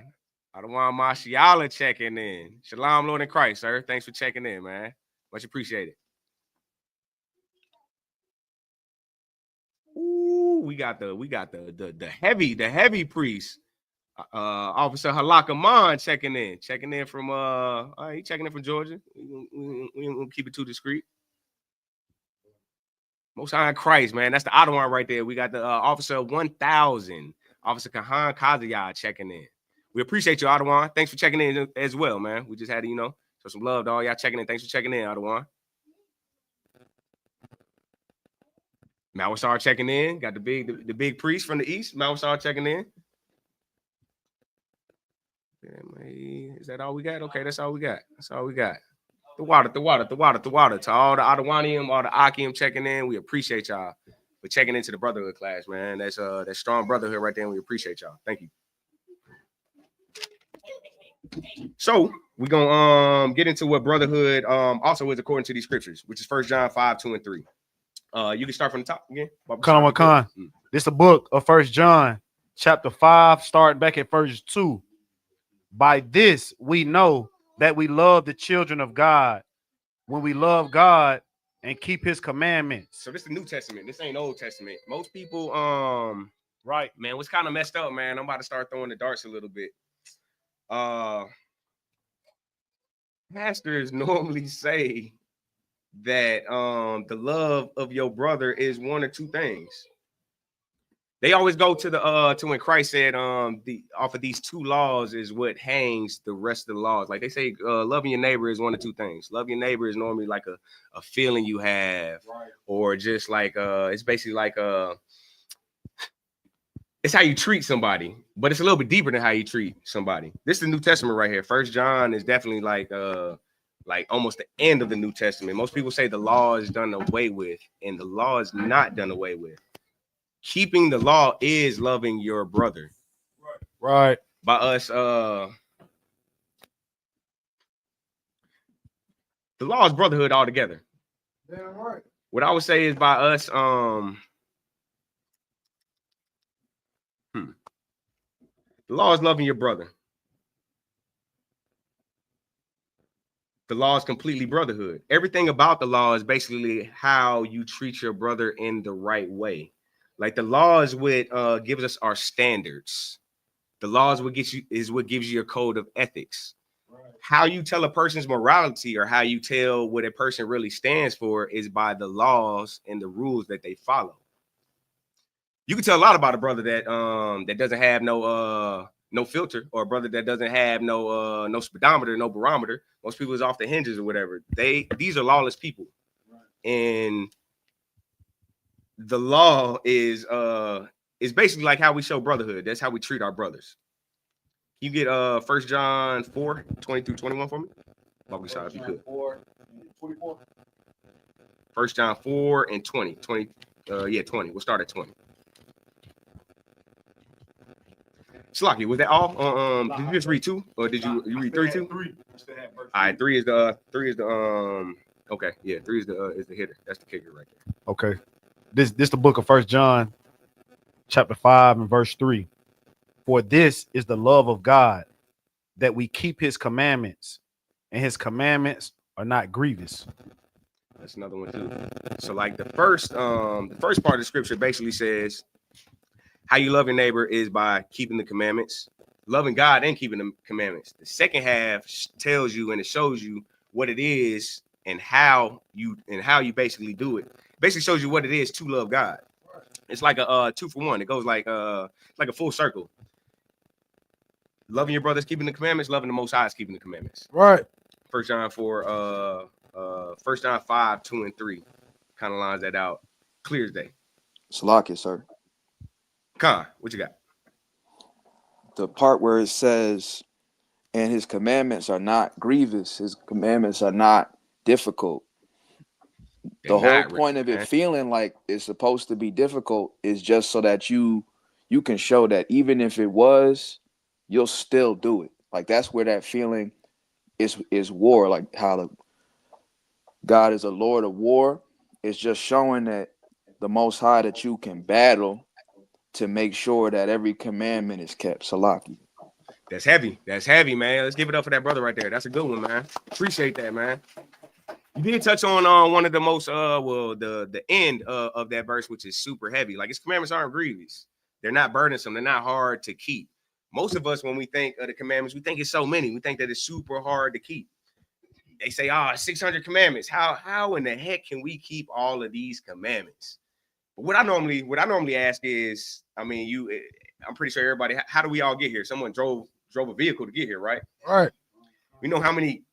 Mashiala checking in. Shalom, Lord in Christ, sir. Thanks for checking in, man. Much appreciated. Ooh, we got the heavy priest. Officer Halakaman checking in from he checking in from Georgia. We gonna keep it too discreet. Most High in Christ, man. That's the Ottawa right there. We got the Officer 1000. Officer Kahan Kazaya checking in. We appreciate you, Ottawa. Thanks for checking in as well, man. We just had to, show some love to all y'all checking in. Thanks for checking in, Ottawa. Mawasar checking in. Got the big priest from the east. Mawasar checking in. Is that all we got? Okay, that's all we got. The water. To all the Ottawanium, all the Akim checking in. We appreciate y'all for checking into the brotherhood class, man. That's that strong brotherhood right there, and we appreciate y'all. Thank you. So we're gonna get into what brotherhood also is according to these scriptures, which is 1 John 5:2-3. You can start from the top again. Khan. This is the book of 1 John, chapter 5, starting back at verse 2. By this we know that we love the children of God, when we love God and keep his commandments. So this is the New Testament. This ain't Old Testament. Most people, right, man, what's kind of messed up, man. I'm about to start throwing the darts a little bit. Pastors normally say that the love of your brother is one or two things. They always go to to when Christ said off of these two laws is what hangs the rest of the laws. Like they say, loving your neighbor is one or two things. Love your neighbor is normally like a feeling you have, right, or just like it's basically like it's how you treat somebody, but it's a little bit deeper than how you treat somebody. This is the New Testament right here. 1 John is definitely like almost the end of the New Testament. Most people say the law is done away with, and the law is not done away with. Keeping the law is loving your brother. Right. By us, the law is brotherhood altogether. Yeah, right. What I would say is by us, the law is loving your brother. The law is completely brotherhood. Everything about the law is basically how you treat your brother in the right way. Like the law is what gives us our standards. The law is what gives you your code of ethics. Right. How you tell a person's morality or how you tell what a person really stands for is by the laws and the rules that they follow. You can tell a lot about a brother that doesn't have no filter, or a brother that doesn't have no speedometer, no barometer. Most people is off the hinges or whatever. These are lawless people. Right. And the law is basically like how we show brotherhood. That's how we treat our brothers. You get 1 John 4:20-21 for me? If you could. 24. 1 John 4 and 20. 20. We'll start at 20. Slaki, was that all? Did you just read 2, or did you read 3 too? 3. All right, 3 is the okay, yeah, 3 is the hitter. That's the kicker right there. Okay. This the book of 1 John, chapter 5 and verse 3. For this is the love of God, that we keep his commandments, and his commandments are not grievous. That's another one too. So like the first part of the scripture basically says how you love your neighbor is by keeping the commandments, loving God and keeping the commandments. The second half tells you and it shows you what it is and how you basically do it. Basically shows you what it is to love God. It's like a 2-for-1. It goes like a full circle. Loving your brothers, keeping the commandments, loving the Most High is keeping the commandments. Right. 1 John 4, 1 John 5:2-3 kind of lines that out clear as day. Salakia, sir. Khan, what you got? The part where it says, and his commandments are not grievous, his commandments are not difficult. The whole point of it feeling like it's supposed to be difficult is just so that you can show that even if it was, you'll still do it. Like that's where that feeling is war, like how God is a Lord of war. It's just showing that the Most High that you can battle to make sure that every commandment is kept. Salaki. That's heavy. That's heavy, man. Let's give it up for that brother right there. That's a good one, man. Appreciate that, man. You did touch on one of the most the end of that verse, which is super heavy. Like his commandments aren't grievous. They're not burdensome. They're not hard to keep. Most of us, when we think of the commandments, we think it's so many. We think that it's super hard to keep. They say, 600 commandments. How in the heck can we keep all of these commandments? But what I normally ask is, I mean, I'm pretty sure everybody, how do we all get here? Someone drove a vehicle to get here, right? Right. We know how many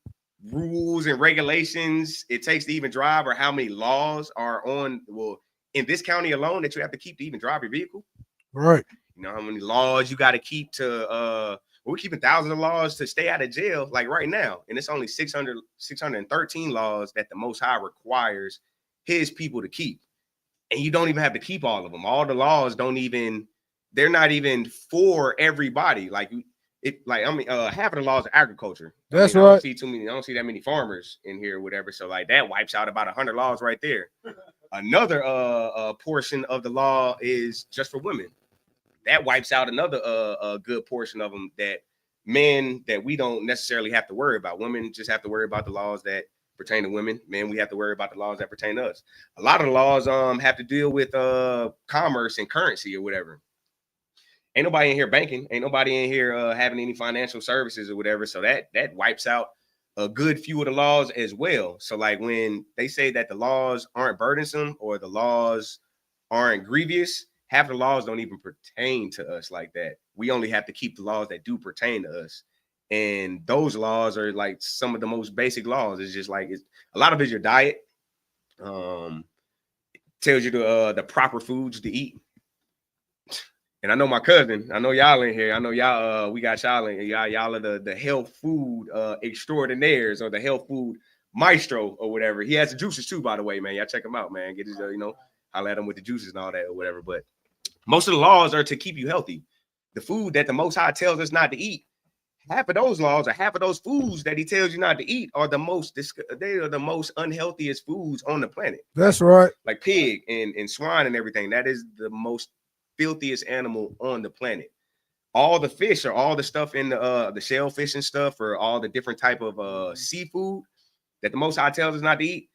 rules and regulations it takes to even drive, or how many laws are in this county alone that you have to keep to even drive your vehicle. Right. You know how many laws you got to keep to we're keeping thousands of laws to stay out of jail, like right now. And it's only 613 laws that the Most High requires his people to keep. And you don't even have to keep all of them. All the laws they're not even for everybody. Like half of the laws are agriculture. That's I right. I don't see that many farmers in here or whatever. So like that wipes out about 100 laws right there. Another portion of the law is just for women. That wipes out another good portion of them that men that we don't necessarily have to worry about. Women just have to worry about the laws that pertain to women. Men, we have to worry about the laws that pertain to us. A lot of the laws have to deal with commerce and currency or whatever. Ain't nobody in here banking. Ain't nobody in here having any financial services or whatever. So that wipes out a good few of the laws as well. So like when they say that the laws aren't burdensome or the laws aren't grievous, half the laws don't even pertain to us like that. We only have to keep the laws that do pertain to us. And those laws are like some of the most basic laws. It's just like a lot of it's your diet. Tells you the proper foods to eat. And I know my cousin, I know y'all in here. I know y'all, we got y'all in here. Y'all are the health food extraordinaires or the health food maestro or whatever. He has the juices too, by the way, man. Y'all check him out, man. Get his, holler at him with the juices and all that or whatever. But most of the laws are to keep you healthy. The food that the Most High tells us not to eat, half of those laws or half of those foods that he tells you not to eat are the most unhealthiest foods on the planet. That's right. Like pig and swine and everything. That is the most filthiest animal on the planet. All the fish or all the stuff in the shellfish and stuff, or all the different type of seafood that the Most High tells us not to eat.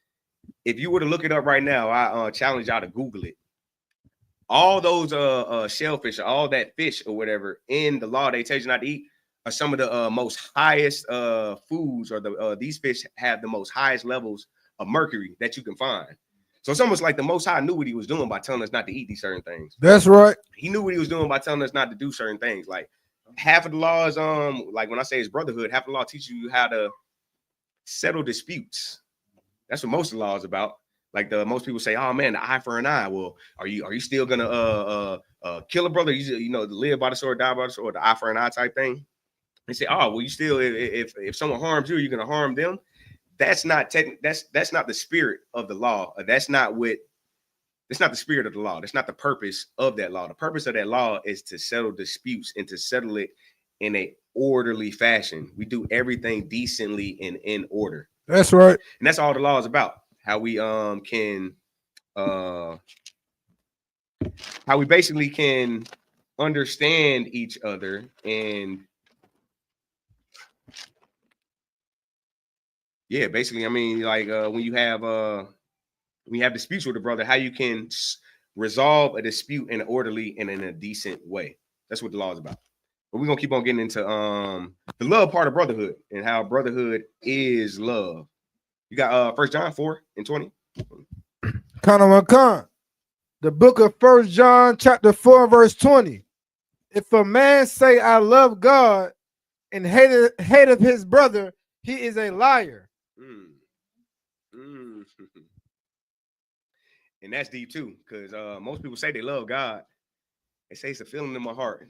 If you were to look it up right now, I challenge y'all to Google it. All those shellfish or all that fish or whatever in the law they tell you not to eat are some of the most highest foods, or these fish have the most highest levels of mercury that you can find. So it's almost like the Most High knew what he was doing by telling us not to eat these certain things. That's right. He knew what he was doing by telling us not to do certain things. Like half of the laws, like when I say it's brotherhood, half of the law teaches you how to settle disputes. That's what most of the law is about. Like most people say, oh man, the eye for an eye. Well, are you still gonna kill a brother? Live by the sword, die by the sword, the eye for an eye type thing. They say, oh, well, you still, if someone harms you, you're gonna harm them. That's not that's not the spirit of the law. That's not the spirit of the law. That's not the purpose of that law. The purpose of that law is to settle disputes and to settle it in a orderly fashion. We do everything decently and in order. That's right. And that's all the law is about. How we basically can understand each other and yeah, basically, I mean, like when you have disputes with a brother, how you can resolve a dispute in an orderly and in a decent way. That's what the law is about. But we're gonna keep on getting into the love part of brotherhood and how brotherhood is love. You got 1 John 4:20. Khan. The book of 1 John chapter 4 verse 20. If a man say I love God and hateth his brother, he is a liar. And that's deep too, because most people say they love God. They say it's a feeling in my heart.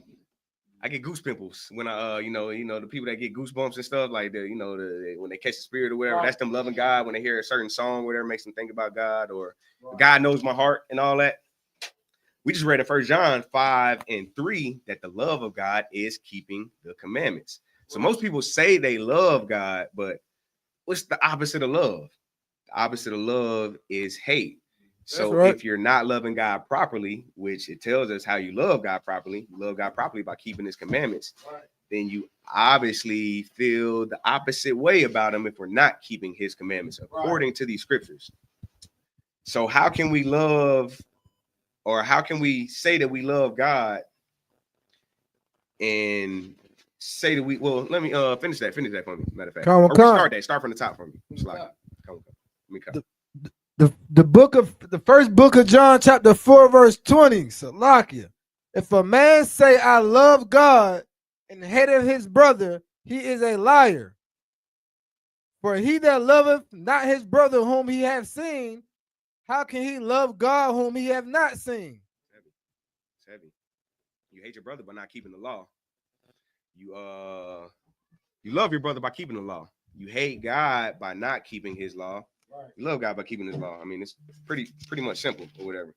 I get goose pimples when I, the people that get goosebumps and stuff, like when they catch the spirit or whatever, that's them loving God. When they hear a certain song, whatever makes them think about God, or God knows my heart and all that. We just read in 1 John 5:3 that the love of God is keeping the commandments. So most people say they love God, but what's the opposite of love? The opposite of love is hate. So if you're not loving God properly, which it tells us how you love God properly, you love God properly by keeping his commandments, then you obviously feel the opposite way about him if we're not keeping his commandments according to these scriptures. So how can we love, or how can we say that we love God and say that let me finish that for me. Matter of fact, start from the top for me. The first book of John, chapter 4, verse 20. Salakia. If a man say, I love God, and hateth his brother, he is a liar. For he that loveth not his brother whom he hath seen, how can he love God whom he hath not seen? It's heavy. You hate your brother by not keeping the law. You love your brother by keeping the law. You hate God by not keeping his law. You love God by keeping his law. I mean, it's pretty much simple or whatever.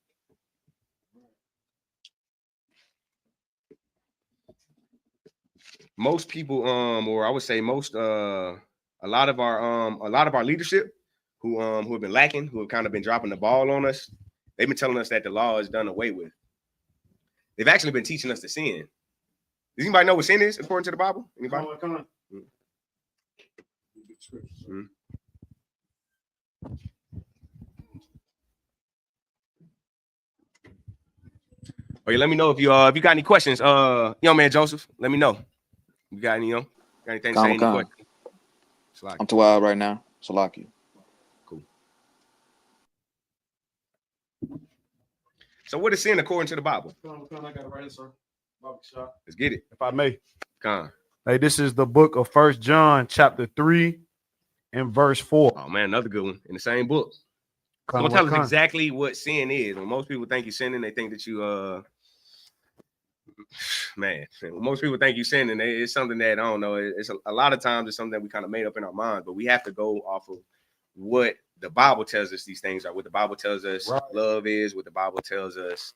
Most people, or I would say most, a lot of our leadership who have been lacking, who have kind of been dropping the ball on us, they've been telling us that the law is done away with. They've actually been teaching us to sin. Does anybody know what sin is according to the Bible? Anybody? Come on. Mm-hmm. Oh, yeah, let me know if you got any questions. Young man Joseph, let me know. You got anything to say? Any questions? I'm too wild right now. Salakia. Cool. So what is sin according to the Bible? I got it right here, sir. Let's get it. If I may. Come. Hey, this is the book of 1 John, chapter 3, and verse 4. Oh man, another good one in the same book. I'm gonna tell us exactly what sin is. When most people think you're sinning, they think that you when most people think you're sinning, it's something that I don't know. It's a lot of times it's something that we kind of made up in our minds, but we have to go off of what the Bible tells us these things are. What the Bible tells us love is, what the Bible tells us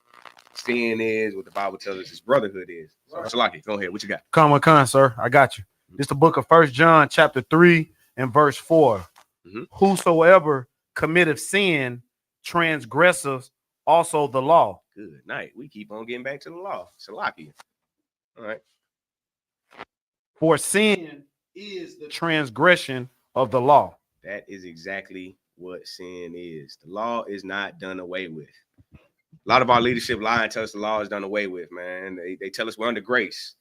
sin is, what the Bible tells us brotherhood is. So Salaki, go ahead. What you got? Come on, sir. I got you. This is the book of 1 John, chapter 3, and verse 4. Mm-hmm. Whosoever committeth sin transgresseth also the law. Good night. We keep on getting back to the law. Salaki. All right. For sin is the transgression of the law. That is exactly what sin is. The law is not done away with. A lot of our leadership lie and tell us the law is done away with, man. They tell us we're under grace.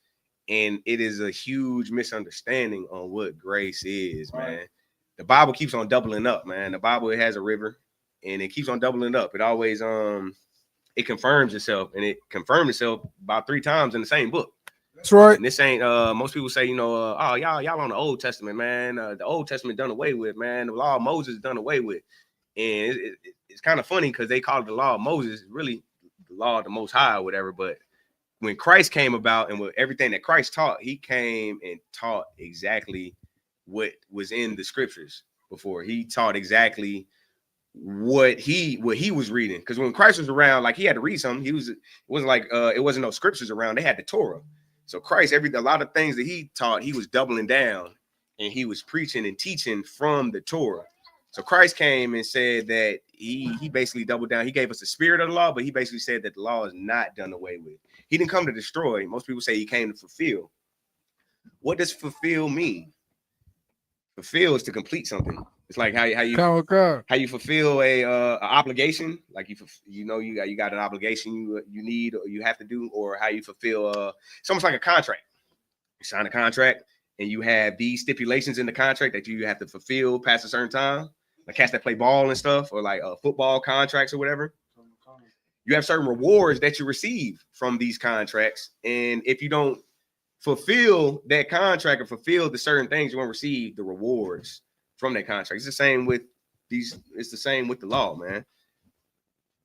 And it is a huge misunderstanding on what grace is, man. The Bible keeps on doubling up, man. The Bible, it has a river and it keeps on doubling up. It always it confirms itself, and it confirmed itself about 3 times in the same book. That's right. And this ain't most people say, oh, y'all on the Old Testament, man. The Old Testament done away with, man. The law of Moses done away with. And it's kind of funny because they call it the law of Moses, really the law of the Most High or whatever. But when Christ came about and with everything that Christ taught, he came and taught exactly what was in the scriptures before. He taught exactly what he was reading. Because when Christ was around, like he had to read something. It wasn't like it wasn't no scriptures around. They had the Torah. So Christ, a lot of things that he taught, he was doubling down and he was preaching and teaching from the Torah. So Christ came and said that he basically doubled down. He gave us the spirit of the law, but he basically said that the law is not done away with. He didn't come to destroy. Most people say he came to fulfill. What does fulfill mean? Fulfill is to complete something. It's like how you fulfill a obligation, like you got an obligation you need or you have to do, or how you fulfill it's almost like a contract. You sign a contract and you have these stipulations in the contract that you have to fulfill past a certain time, like cats that play ball and stuff, or like football contracts or whatever. You have certain rewards that you receive from these contracts, and if you don't fulfill that contract or fulfill the certain things, you won't receive the rewards from that contract. It's the same with the law, man.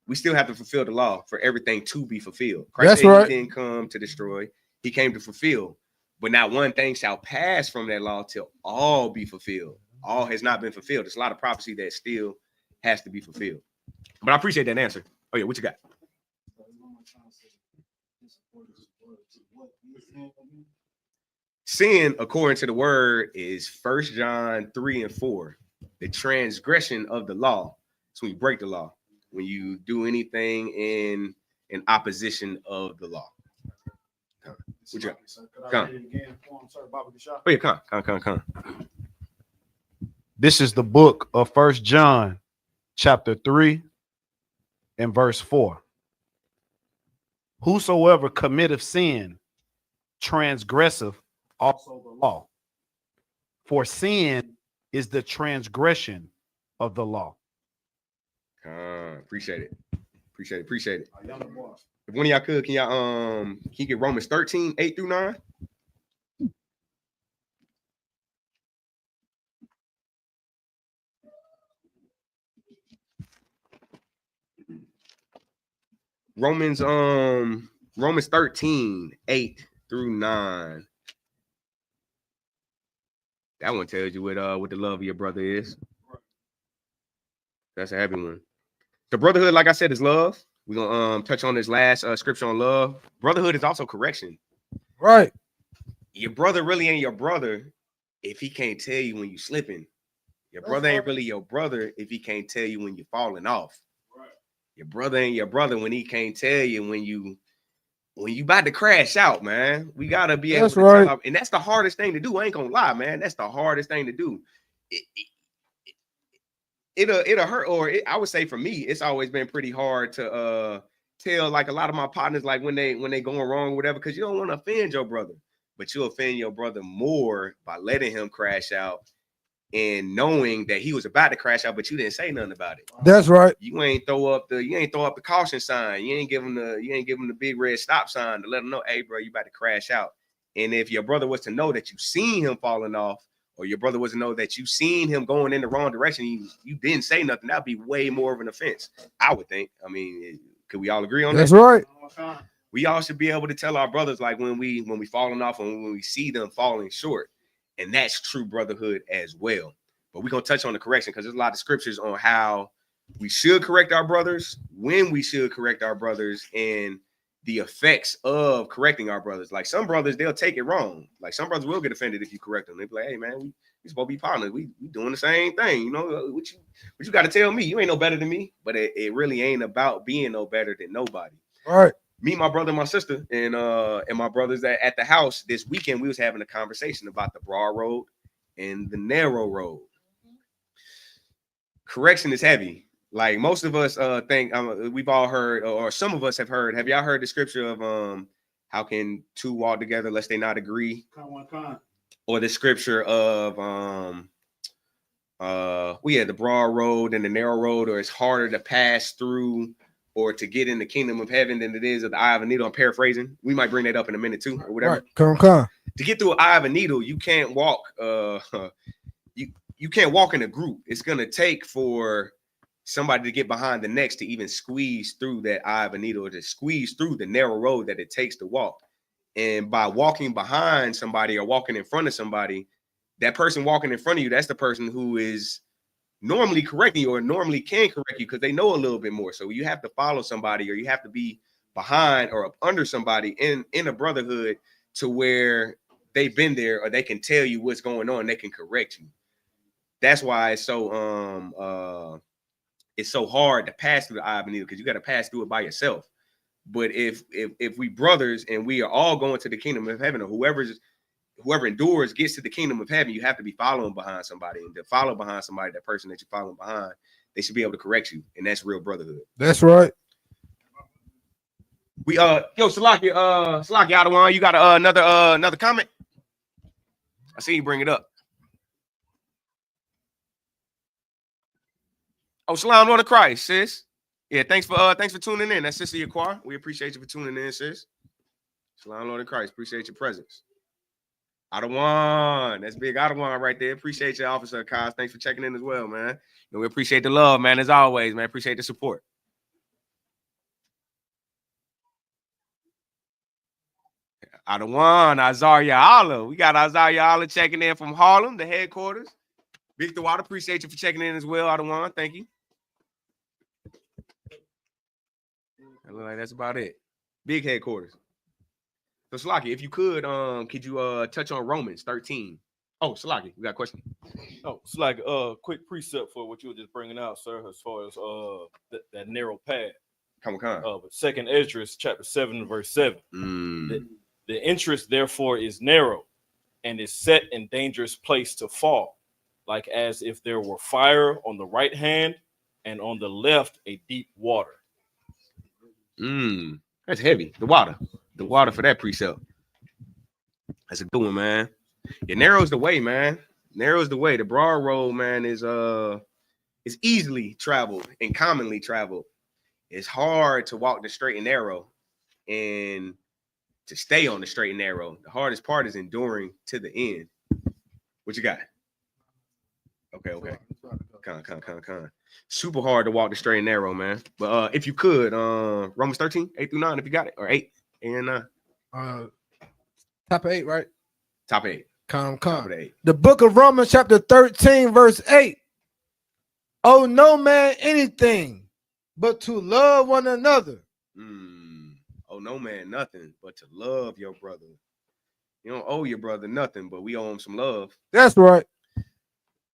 we still have to fulfill the law for everything to be fulfilled. Christ That's said right. he didn't come to destroy, he came to fulfill. But not one thing shall pass from that law till all be fulfilled. All has not been fulfilled. There's a lot of prophecy that still has to be fulfilled. But I appreciate that answer. Oh yeah, what you got? Sin, according to the word, is 1 John 3 and 4. The transgression of the law. So when you break the law, when you do anything in opposition of the law. What you got? Come. Oh yeah, come. This is the book of 1 John, chapter 3 and verse 4. Whosoever committeth sin transgresseth also the law. For sin is the transgression of the law. Appreciate it. If one of y'all could, can you get Romans 13, 8 through 9? Romans 13, 8 through 9. That one tells you what the love of your brother is. That's a heavy one. The brotherhood, like I said, is love. We're gonna touch on this last scripture on love. Brotherhood is also correction. Right. Your brother really ain't your brother if he can't tell you when you slipping. Your brother ain't really your brother if he can't tell you when you're falling off. Right. Your brother ain't your brother when he can't tell you when you about to crash out, man. We gotta be able to tell our, and that's the hardest thing to do. I ain't gonna lie, man. That's the hardest thing to do. It'll hurt, or I would say for me, it's always been pretty hard to tell like a lot of my partners, like when they going wrong or whatever, because you don't want to offend your brother, but you offend your brother more by letting him crash out and knowing that he was about to crash out, but you didn't say nothing about it. That's right. You ain't throw up the caution sign. You ain't give him the big red stop sign to let him know, hey, bro, you about to crash out. And if your brother was to know that you seen him falling off, or your brother was to know that you seen him going in the wrong direction, you didn't say nothing, that'd be way more of an offense, I would think. I mean, could we all agree on that? That's right. We all should be able to tell our brothers, like when we falling off and when we see them falling short, and that's true brotherhood as well. But we're gonna touch on the correction because there's a lot of scriptures on how we should correct our brothers, when we should correct our brothers, and the effects of correcting our brothers. Like some brothers, they'll take it wrong. Like some brothers will get offended if you correct them. They'll be like, hey man, we supposed to be partners. We doing the same thing. You know, what you got to tell me? You ain't no better than me. But it really ain't about being no better than nobody. All right. Me, my brother, and my sister, and my brothers at the house this weekend, we was having a conversation about the broad road and the narrow road. Correction is heavy. Like most of us think we've all heard, or some of us have heard. Have y'all heard the scripture of how can two walk together lest they not agree? Or the scripture of the broad road and the narrow road, or it's harder to pass through or to get in the kingdom of heaven than it is of the eye of a needle. I'm paraphrasing. We might bring that up in a minute too, or whatever. Right. Come. To get through an eye of a needle, you can't walk. You can't walk in a group. It's gonna take for somebody to get behind the next to even squeeze through that eye of a needle, or to squeeze through the narrow road that it takes to walk. And by walking behind somebody or walking in front of somebody, that person walking in front of you, that's the person who is normally correcting you or normally can correct you because they know a little bit more. So you have to follow somebody, or you have to be behind or up under somebody in a brotherhood to where they've been there, or they can tell you what's going on. They can correct you. That's why it's so hard to pass through the eye of a needle, because you got to pass through it by yourself. But if we brothers and we are all going to the kingdom of heaven, or whoever endures gets to the kingdom of heaven, you have to be following behind somebody. And to follow behind somebody, that person that you're following behind, they should be able to correct you. And that's real brotherhood. That's right. We Salaki Adawan, you got another comment? I see you bring it up. Oh, Shalom Lord of Christ, sis. Yeah, thanks for tuning in. That's Sister Yaquar. We appreciate you for tuning in, sis. Shalom Lord of Christ. Appreciate your presence. Adawan. That's big Adawan right there. Appreciate you, Officer Kaz. Thanks for checking in as well, man. And we appreciate the love, man, as always, man. Appreciate the support. Adawan, Azaria Allah. We got Azaria Allah checking in from Harlem, the headquarters. Victor Watt, appreciate you for checking in as well, Adawan. Thank you. I look like that's about it. Big headquarters. So Salaki, if you could you touch on Romans 13? Oh, Salaki, we got a question. Oh, it's like quick precept for what you were just bringing out, sir, as far as that narrow path. Come on. But Second Esdras chapter 7 verse 7. The interest therefore is narrow and is set in dangerous place to fall, like as if there were fire on the right hand and on the left a deep water. That's heavy. The water for that precept. That's a good one, man. It narrows the way, man. Narrows the way. The broad road, man, is easily traveled and commonly traveled. It's hard to walk the straight and narrow and to stay on the straight and narrow. The hardest part is enduring to the end. What you got? Okay. Con. Super hard to walk the straight and narrow, man. But if you could, Romans 13, 8 through 9, if you got it, or 8 and 9. Top of 8, right? Top 8. Con. Top of 8. The book of Romans, chapter 13, verse 8. Owe no man anything but to love one another. Oh, no man nothing but to love your brother. You don't owe your brother nothing, but we owe him some love. That's right.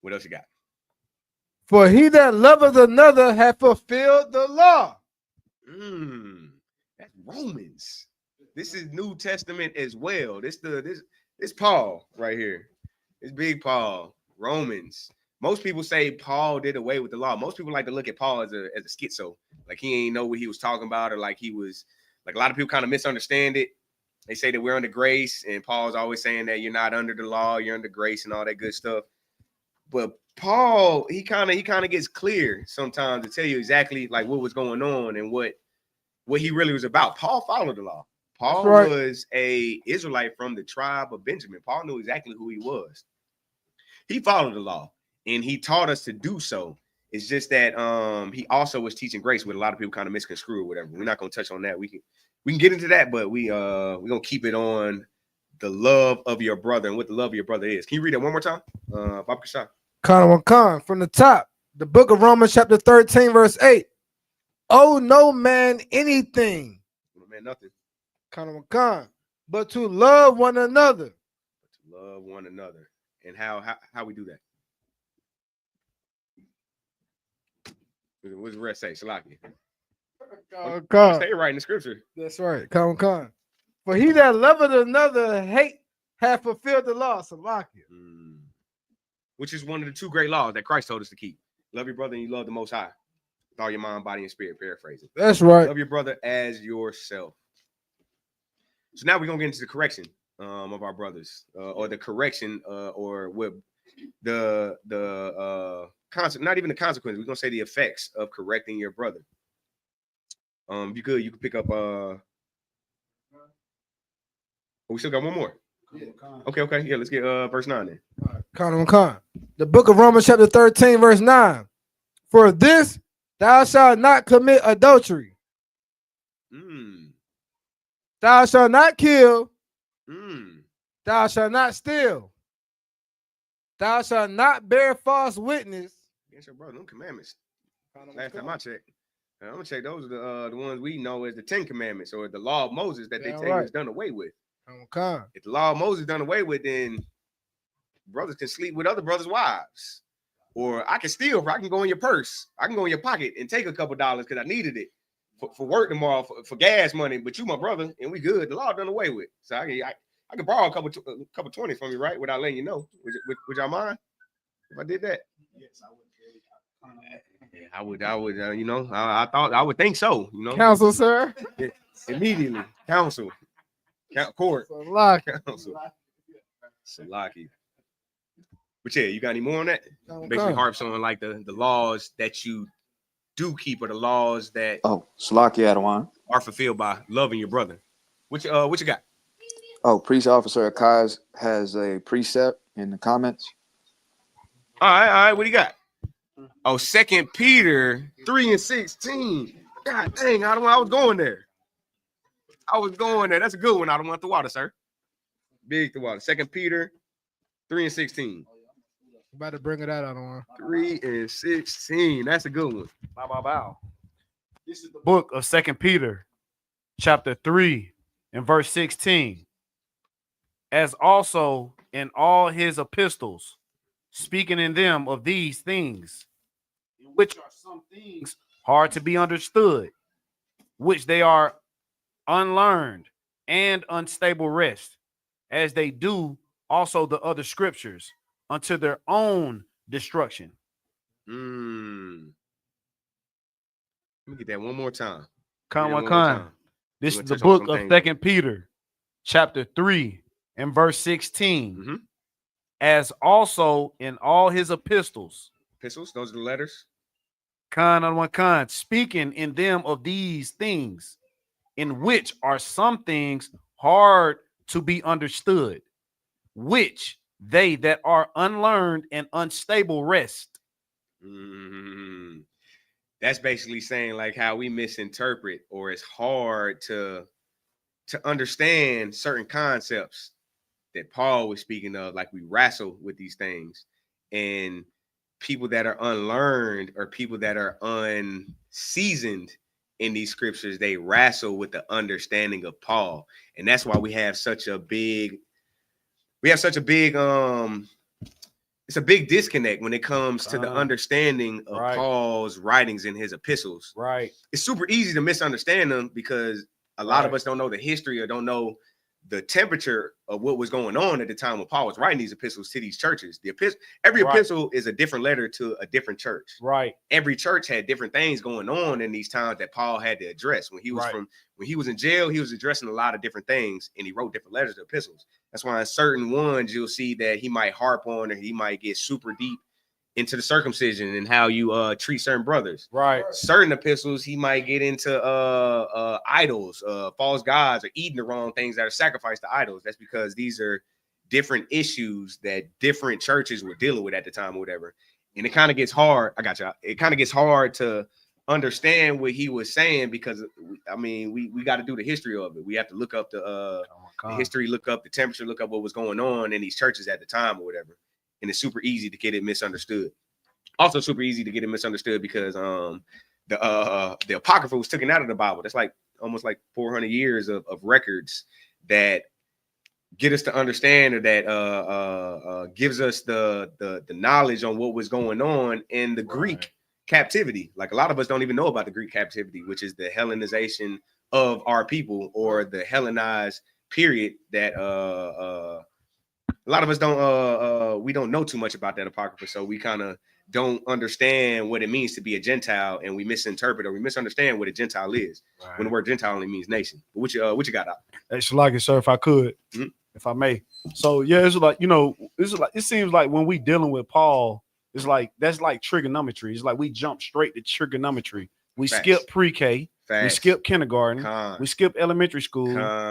What else you got? For he that loveth another hath fulfilled the law. That's Romans. This is New Testament as well. This Paul right here. It's big Paul. Romans. Most people say Paul did away with the law. Most people like to look at Paul as a schizo, like he ain't know what he was talking about, or like he was like a lot of people kind of misunderstand it. They say that we're under grace, and Paul's always saying that you're not under the law, you're under grace, and all that good stuff. But Paul, he kind of gets clear sometimes to tell you exactly like what was going on and what he really was about. Paul followed the law. Paul was a Israelite from the tribe of Benjamin. Paul knew exactly who he was. He followed the law, and he taught us to do so. It's just that he also was teaching grace, with a lot of people kind of misconstrue or whatever. We're not going to touch on that. We can get into that, but we're gonna keep it on the love of your brother and what the love of your brother is. Can you read that one more time, Bob Kashan? Con from the top. The book of Romans, chapter 13, verse 8. Owe no man anything. No man nothing. Con, but to love one another. To love one another. And how we do that? What does the rest say? Shalaki. Stay right in the scripture. That's right. Con. For he that loveth another hath fulfilled the law. Shalaki. Which is one of the two great laws that Christ told us to keep. Love your brother and you love the Most High. With all your mind, body, and spirit. Paraphrasing. That's right. Love your brother as yourself. So now we're going to get into the correction of our brothers, or the correction, or what the concept, not even the consequences. We're going to say the effects of correcting your brother. If you could pick up. We still got one more. Okay. Yeah, let's get verse 9 then. Con. The book of Romans, chapter 13, verse 9. For this thou shalt not commit adultery. Thou shalt not kill. Thou shalt not steal. Thou shalt not bear false witness. Against your brother, them commandments. Last time I checked. I'm gonna check those are the ones we know as the 10 Commandments, or the law of Moses that they tell you is done away with. If the law of Moses is done away with, then brothers can sleep with other brothers' wives. Or I can steal, I can go in your purse, I can go in your pocket and take a couple dollars because I needed it for work tomorrow for gas money. But you my brother, and we good. The law done away with. So I can borrow a couple 20s from you, right? Without letting you know. Would y'all mind if I did that? Yes, I would. I would, I thought I would think so, Counsel, sir. Immediately. Counsel. Court. Counsel. Salaki. But yeah, you got any more on that? Basically harps on like the laws that you do keep, or the laws that Salaki Adawan are fulfilled by loving your brother. What you got? Priest Officer Akaz has a precept in the comments. All right. What do you got? 2 Peter 3:16. God dang, I was going there. That's a good one. I don't want the water, sir. Big Tawala. 2 Peter 3:16. About to bring it out on 3:16. That's a good one. Bow, bow, bow. This is the book of 2 Peter, chapter 3, and verse 16. As also in all his epistles, speaking in them of these things, in which are some things hard to be understood, which they are unlearned and unstable rest, as they do also the other scriptures, unto their own destruction. Let me get that one more time. This is the book of 2 Peter, chapter 3, and verse 16. As also in all his epistles. Epistles, those are the letters. Speaking in them of these things, in which are some things hard to be understood, which they that are unlearned and unstable rest. That's basically saying like how we misinterpret, or it's hard to understand certain concepts that Paul was speaking of. Like we wrestle with these things, and people that are unlearned or people that are unseasoned in these scriptures, they wrestle with the understanding of Paul. And that's why we have such a big it's a big disconnect when it comes to the understanding of Paul's writings in his epistles. Right. It's super easy to misunderstand them because a lot of us don't know the history or don't know the temperature of what was going on at the time when Paul was writing these epistles to these churches. Every epistle is a different letter to a different church. Right. Every church had different things going on in these times that Paul had to address. When he was when he was in jail, he was addressing a lot of different things, and he wrote different letters to epistles. That's why in certain ones you'll see that he might harp on, or he might get super deep into the circumcision and how you treat certain brothers. Right. Certain epistles he might get into idols, false gods, or eating the wrong things that are sacrificed to idols. That's because these are different issues that different churches were dealing with at the time or whatever. And it kind of gets hard. It kind of gets hard to understand what he was saying because I mean we got to do the history of it. We have to look up the history, look up the temperature, look up what was going on in these churches at the time or whatever. And it's super easy to get it misunderstood. Also super easy to get it misunderstood because the Apocrypha was taken out of the Bible. That's like almost like 400 years of records that get us to understand, or that gives us the knowledge on what was going on in the Greek captivity. Like a lot of us don't even know about the Greek captivity, which is the Hellenization of our people, or the Hellenized period that a lot of us don't we don't know too much about that Apocrypha, so we kind of don't understand what it means to be a Gentile, and we misinterpret or we misunderstand what a Gentile is when the word Gentile only means nation. But what you got out? It's like it, sir, if I could, if I may. So yeah, it's like, it seems like when we dealing with Paul, it's like that's like trigonometry. It's like we jump straight to trigonometry. We skip pre-K. We skip kindergarten, we skip elementary school,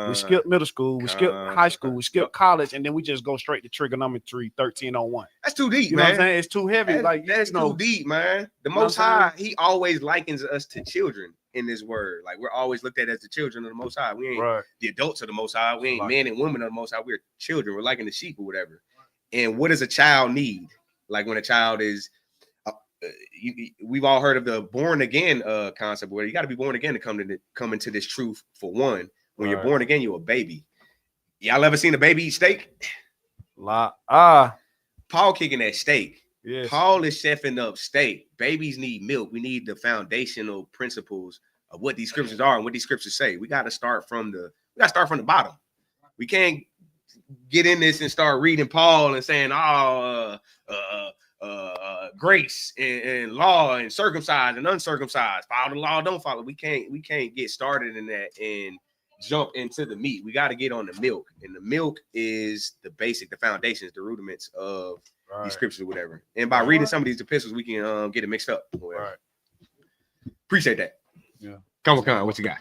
we skip middle school, we skip high school, we skip college, and then we just go straight to trigonometry 1301. That's too deep, you man. Know what I'm saying? It's too heavy. That's too deep, man. The Most High, he always likens us to children in this word. Like we're always looked at as the children of the Most High. We ain't the adults of the Most High. We ain't men and women of the Most High. We're children. We're liking the sheep or whatever. And what does a child need? Like when a child is we've all heard of the born again concept where you got to be born again to come into this truth. For one, when you're born again, you're a baby. Y'all ever seen a baby eat steak? Paul kicking that steak. Yes. Paul is chefing up steak. Babies need milk. We need the foundational principles of what these scriptures are and what these scriptures say. We got to start from the bottom. We can't get in this and start reading Paul and saying, grace and law and circumcised and uncircumcised, follow the law, don't follow. We can't get started in that and jump into the meat. We got to get on the milk, and the milk is the basic, the foundations, the rudiments of these scriptures or whatever. And by reading some of these epistles, we can get it mixed up. Appreciate that. Yeah. Come on, what you got?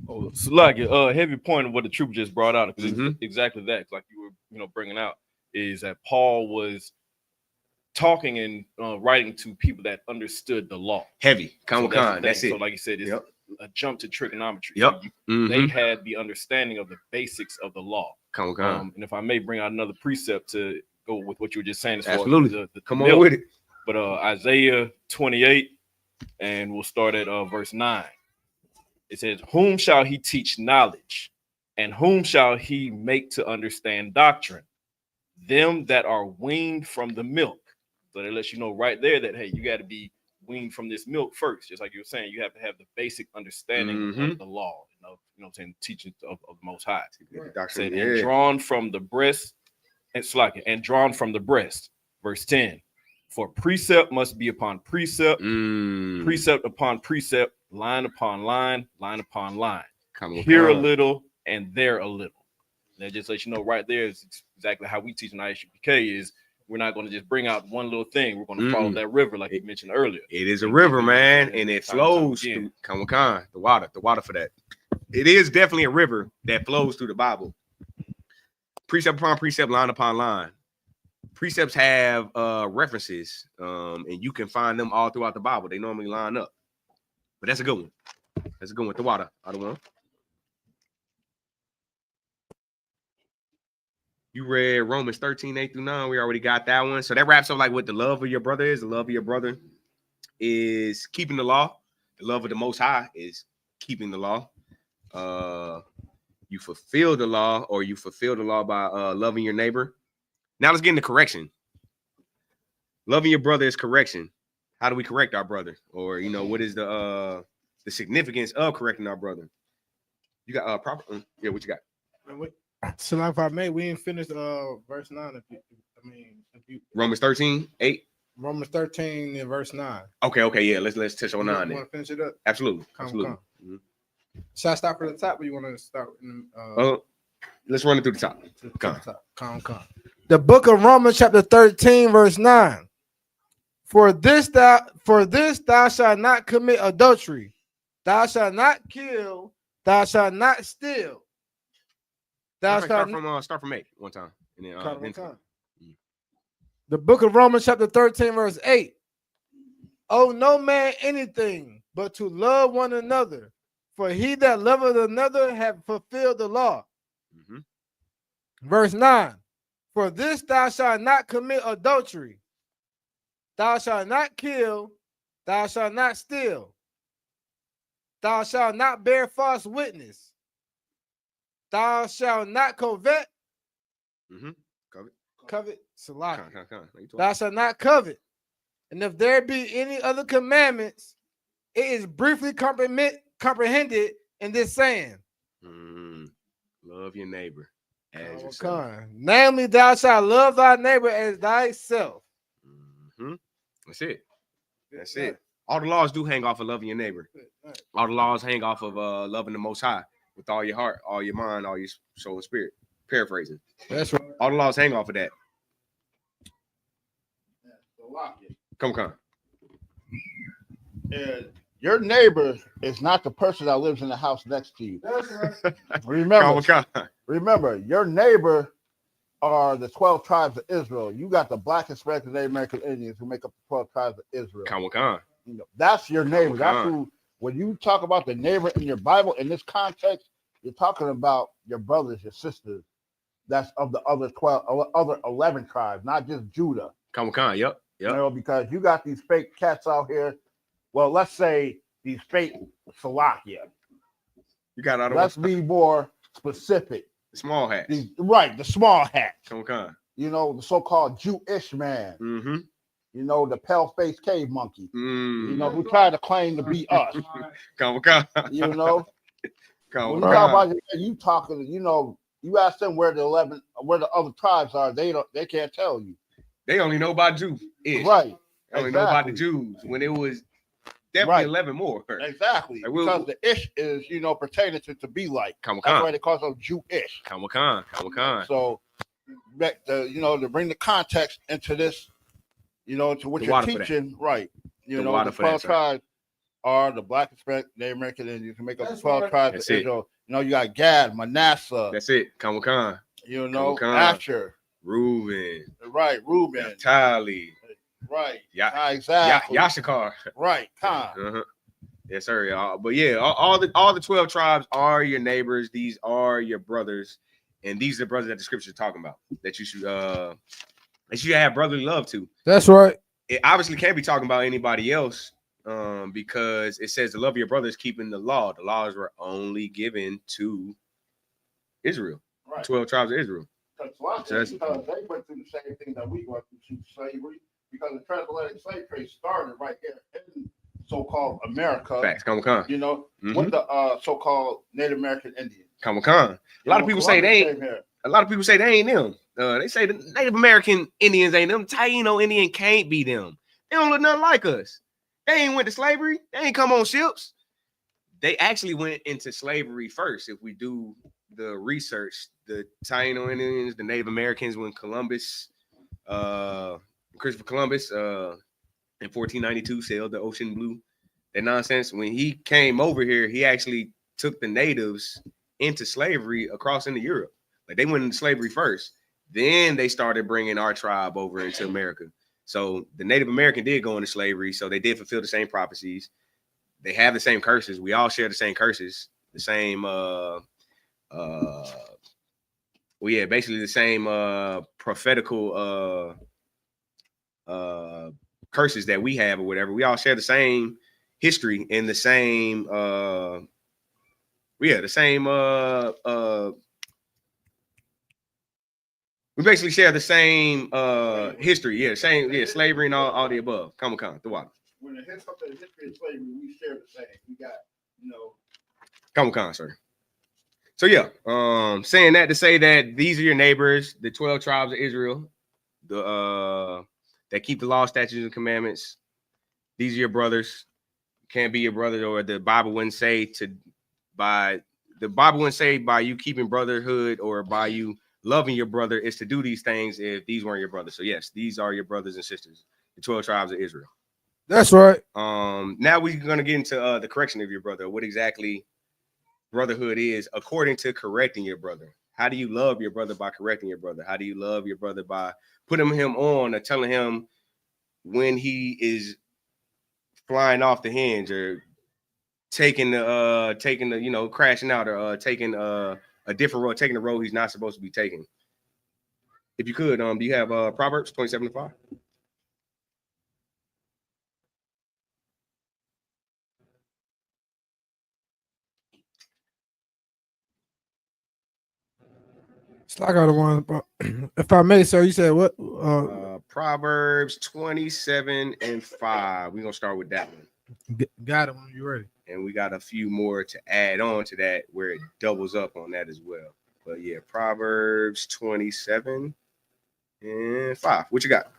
Oh, so like a heavy point of what the troop just brought out, because it's exactly that. Like you were bringing out, is that Paul was talking and writing to people that understood the law. Heavy. That's it. So like you said, it's a jump to trigonometry. Yep. They had the understanding of the basics of the law. Come on. And if I may bring out another precept to go with what you were just saying, as Absolutely. far as the Come on milk. with it. But Isaiah 28, and we'll start at verse 9. It says, "Whom shall he teach knowledge, and whom shall he make to understand doctrine? Them that are weaned from the milk." So that lets you know right there that, hey, you got to be weaned from this milk first. Just like you were saying, you have to have the basic understanding of the law, you know what I'm saying, teaching of the Most High. Doctrine, Said, and drawn from the breast, and drawn from the breast. Verse 10. For precept must be upon precept, precept upon precept, line upon line, line upon line. Here a little and there a little. And that just lets you know right there is exactly how we teach in ISUPK is we're not going to just bring out one little thing. We're going to follow that river like you mentioned earlier. It is a river, man, and it flows through the water for that. It is definitely a river that flows through the Bible. Precept upon precept, line upon line. Precepts have references, and you can find them all throughout the Bible. They normally line up. But that's a good one. That's a good one. The water. Other one. You read Romans 13, 8 through 9. We already got that one. So that wraps up like what the love of your brother is. The love of your brother is keeping the law. The love of the Most High is keeping the law. You fulfill the law, or you fulfill the law by loving your neighbor. Now let's get into correction. Loving your brother is correction. How do we correct our brother? Or, you know, what is the significance of correcting our brother? You got proper? Yeah, what you got? So now if I may, we ain't finished verse 9. If you Romans 13, 8. Romans 13 and verse 9. Okay, yeah. Let's touch on 9. You want to finish it up? Absolutely. Come. Mm-hmm. Should I start from the top, or you want to start? Let's run it through the top. Come. The book of Romans, chapter 13, verse 9. For this thou shalt not commit adultery, thou shalt not kill, thou shalt not steal. Start from 8 one time. And then, The book of Romans, chapter 13, verse 8. Owe no man anything but to love one another, for he that loveth another hath fulfilled the law. Verse 9. For this thou shalt not commit adultery, thou shalt not kill, thou shalt not steal, thou shalt not bear false witness, thou shalt not covet. Covet. Thou shalt not covet. And if there be any other commandments, it is briefly comprehended in this saying. Love your neighbor as yourself. Namely, thou shalt love thy neighbor as thyself. That's it. All the laws do hang off of loving your neighbor. All the laws hang off of loving the Most High with all your heart, all your mind, all your soul and spirit. Paraphrasing. That's right. All the laws hang off of that. Come. Your neighbor is not the person that lives in the house next to you. That's right. Remember, your neighbor are the 12 tribes of Israel. You got the Black, Hispanic, and Native American Indians who make up the 12 tribes of Israel. You know, that's your neighbor. That's who. When you talk about the neighbor in your Bible in this context, you're talking about your brothers, your sisters. That's of the other 11 tribes, not just Judah. Yep. You know, because you got these fake cats out here. Well, let's say these fake Salakia. You got out. Let's be more specific. The small hat. The small hat. You know, the so-called Jewish man. You know, the pale-faced cave monkey. You know, who tried to claim to be us. You know, when you talk about you talking, you know, you ask them where the other tribes are, they can't tell you. They only know about Jews. Right. They only know about the Jews when it was definitely 11 more. Exactly. Because the ish is, you know, pertaining to be like. That's why they call them Jewish. So, you know, to bring the context into this, you know, to what you're teaching, right? You know, the 12 tribes are the Black, Hispanic, Native American Indians who make up the 12 tribes of Israel. You know, you got Gad, Manasseh. That's it. You know, Asher. Reuben. Right, Reuben. Tali. Right. Exactly. Yashakar. Right. Yes, sir. But yeah, all the 12 tribes are your neighbors. These are your brothers And these are the brothers that the scripture is talking about that you should have brotherly love to. That's right. It obviously can't be talking about anybody else because it says the love of your brother is keeping the law. The laws were only given to Israel, Right. 12 tribes of Israel. Because they went through the same thing that we went through slavery, because the transatlantic slave trade started right here in so-called America. Facts, come on. You know, with the so-called Native American Indians. Come on. A lot of people say they ain't. A lot of people say they ain't them. They say the Native American Indians ain't them. Taino Indian can't be them. They don't look nothing like us. They ain't went to slavery. They ain't come on ships. They actually went into slavery first. If we do the research, the Taino Indians, the Native Americans, when Christopher Columbus in 1492 sailed the ocean blue, that nonsense. When he came over here, he actually took the natives into slavery across into Europe. Like they went into slavery first. Then they started bringing our tribe over into America. So the Native American did go into slavery. So they did fulfill the same prophecies. They have the same curses. We all share the same curses, the same, basically the same prophetical curses that we have or whatever. We all share the same history and the same, we basically share the same history. Slavery and all the above. Come on, the water. When it hits up to the history of slavery, we share the same. We got, Come on, sir. So saying that to say that these are your neighbors, the 12 tribes of Israel, that keep the law, statutes, and commandments. These are your brothers. Can't be your brother, or the Bible wouldn't say by you keeping brotherhood or by you loving your brother is to do these things if these weren't your brothers. So yes, these are your brothers and sisters, the 12 tribes of Israel. That's right. Now we're gonna get into the correction of your brother. What exactly brotherhood is according to correcting your brother. How do you love your brother by correcting your brother? How do you love your brother by putting him on or telling him when he is flying off the hinge or taking the crashing out or taking a different road, taking the road he's not supposed to be taking? If you could, do you have Proverbs 27:5? I got the one. If I may, sir, you said what? Proverbs 27:5. We're gonna start with that one. Got it when you ready. And we got a few more to add on to that where it doubles up on that as well. But yeah, Proverbs 27:5. What you got?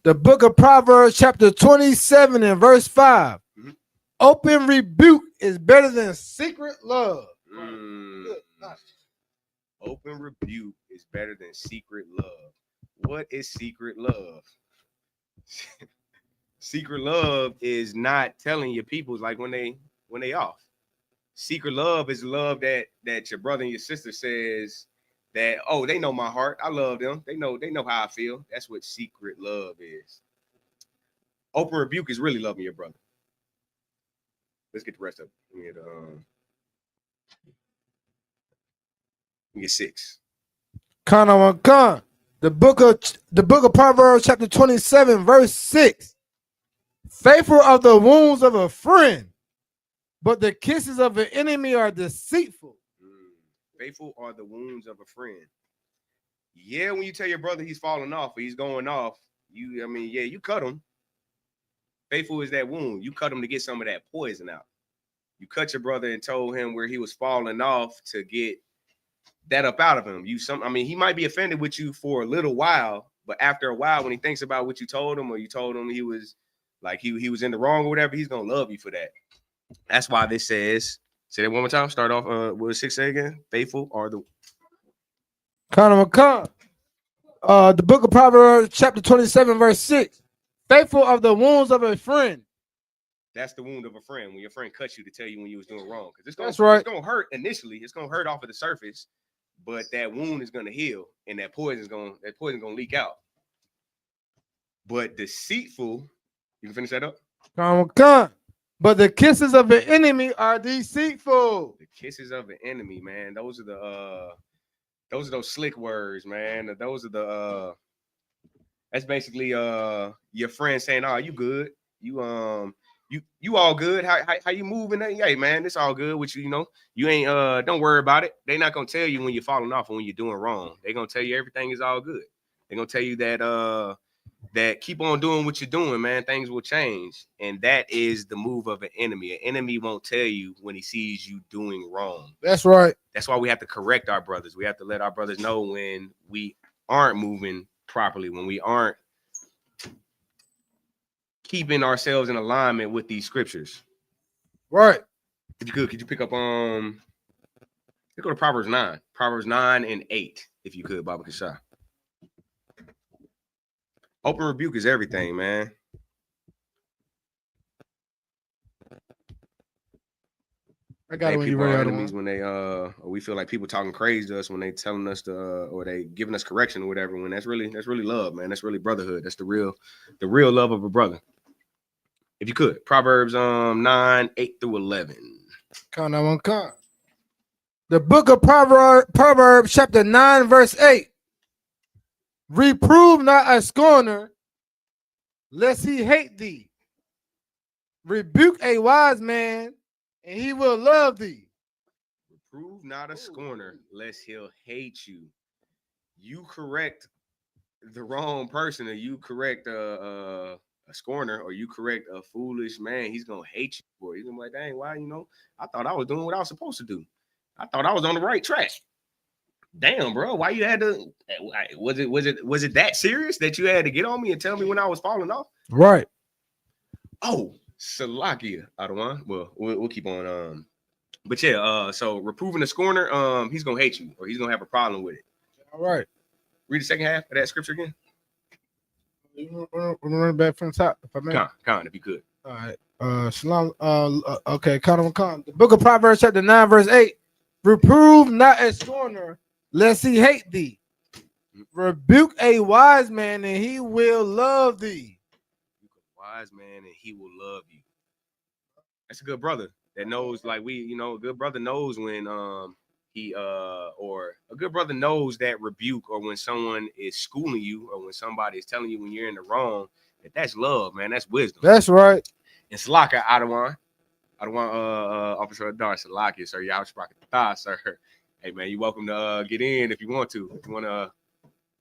The book of Proverbs, chapter 27 and verse 5. Mm-hmm. Open rebuke is better than secret love. Open rebuke is better than secret love. What is secret love? Secret love is not telling your peoples like when they off. Secret love is love that your brother and your sister says that, oh, they know my heart. I love them. They know how I feel. That's what secret love is. Open rebuke is really loving your brother. Let's get the rest of it. We get 6. The book of Proverbs, chapter 27, verse 6. Faithful are the wounds of a friend, but the kisses of an enemy are deceitful. Faithful are the wounds of a friend. Yeah, when you tell your brother he's falling off or he's going off, you cut him. Faithful is that wound. You cut him to get some of that poison out. You cut your brother and told him where he was falling off to get that up out of him. He might be offended with you for a little while, but after a while, when he thinks about what you told him, or you told him he was like he was in the wrong or whatever, he's gonna love you for that. That's why this says, say that one more time. Start off what does 6 say again? Faithful are the the book of Proverbs, chapter 27, verse 6. Faithful are the wounds of a friend. That's the wound of a friend, when your friend cuts you to tell you when you was doing wrong. Because That's right. It's gonna hurt initially. It's gonna hurt off of the surface, but that wound is gonna heal, and that poison gonna leak out. But deceitful, you can finish that up. But the kisses of the enemy are deceitful. The kisses of an enemy, man. Those are those slick words, man. Those are the that's basically your friend saying, "Oh, you good? You all good? How you moving? Hey, man, it's all good with you. You know, you ain't don't worry about it. They're not gonna tell you when you're falling off or when you're doing wrong. They're gonna tell you everything is all good. They're gonna tell you that that keep on doing what you're doing, man. Things will change, and that is the move of an enemy. An enemy won't tell you when he sees you doing wrong. That's right. That's why we have to correct our brothers. We have to let our brothers know when we aren't moving properly, when we aren't keeping ourselves in alignment with these scriptures. Right. If you could you pick up let's go to Proverbs 9. Proverbs 9 and 8, if you could, Baba Kashah. Open rebuke is everything, man. I got it when people you're are ready. enemies when they or we feel like people talking crazy to us when they telling us to or they giving us correction or whatever. When that's really love, man. That's really brotherhood. That's the real love of a brother. If you could, Proverbs 9, 8 through 11. Count that one, count. The book of Proverbs, chapter 9, verse 8. Reprove not a scorner, lest he hate thee. Rebuke a wise man, and he will love thee. Reprove not a scorner, lest he'll hate you. You correct the wrong person, or you correct a scorner, or you correct a foolish man, he's gonna hate you for it. He's gonna be like, dang, why, I thought I was doing what I was supposed to do. I thought I was on the right track. Damn, bro, why you had to? Was it that serious that you had to get on me and tell me when I was falling off? Right. Oh, Salakia, Adawan. Well, we'll keep on. But yeah, so reproving the scorner, he's gonna hate you, or he's gonna have a problem with it. All right. Read the second half of that scripture again. We're running back from the top, if I may. Khan, if you could. All right. Shalom. Okay, Khan. The book of Proverbs, chapter 9, verse 8. Reprove not a scorner, lest he hate thee. Rebuke a wise man, and he will love thee. Wise man, and he will love you. That's a good brother that knows, like a good brother knows when or a good brother knows that rebuke, or when someone is schooling you, or when somebody is telling you when you're in the wrong, that's love, man. That's wisdom. That's right. And Salaka Adawan, Officer Adar Salaki, sir. Y'all Thigh, sir. Hey man, you're welcome to get in if you want to. If you want to,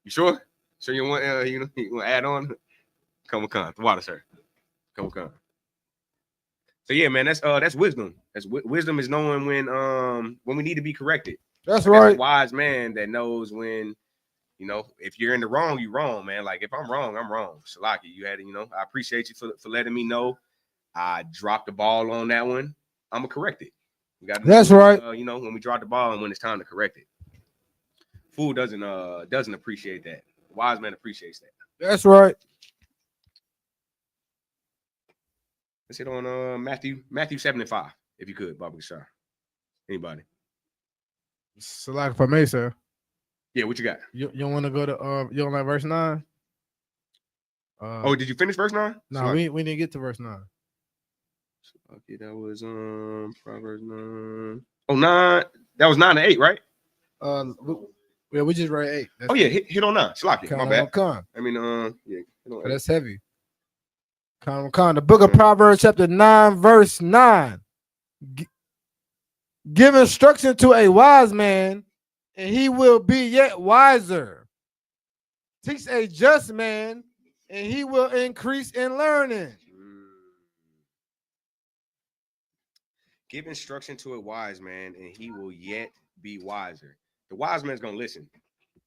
you sure? Sure you want you want to add on? Come on, the water, sir. Come on. So yeah, man, that's wisdom. Wisdom is knowing when we need to be corrected. That's right. That's a wise man that knows when, if you're in the wrong, you're wrong, man. Like if I'm wrong, I'm wrong. Salaki, you had to, I appreciate you for letting me know. I dropped the ball on that one. I'm gonna correct it. That's right. When we drop the ball and when it's time to correct it. Fool doesn't appreciate that. The wise man appreciates that. That's right. Let's hit on Matthew 7 and 5, if you could, Baba Kashar. Anybody? Select for me, sir. Yeah, what you got? You don't want to go to you don't like verse 9? Did you finish verse 9? No, we didn't get to verse 9. Okay, that was Proverbs 9. Oh, 9. That was 9 and 8, right? We just read 8. That's hit on 9. Salaki, my bad. Con. I mean, hit on 8. That's heavy. Con. The book of Proverbs, chapter 9, verse 9. Give instruction to a wise man, and he will be yet wiser. Teach a just man, and he will increase in learning. Give instruction to a wise man, and he will yet be wiser. The wise man's gonna listen.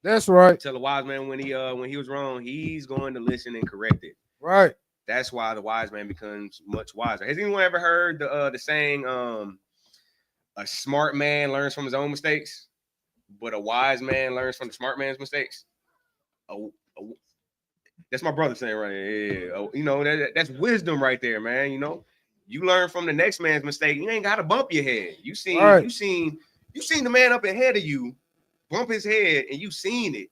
That's right. Tell the wise man when he was wrong, he's going to listen and correct it. Right. That's why the wise man becomes much wiser. Has anyone ever heard the saying, a smart man learns from his own mistakes, but a wise man learns from the smart man's mistakes? That's my brother saying right here. Yeah. That's wisdom right there, man. You learn from the next man's mistake. You ain't got to bump your head. You seen the man up ahead of you bump his head, and you seen it.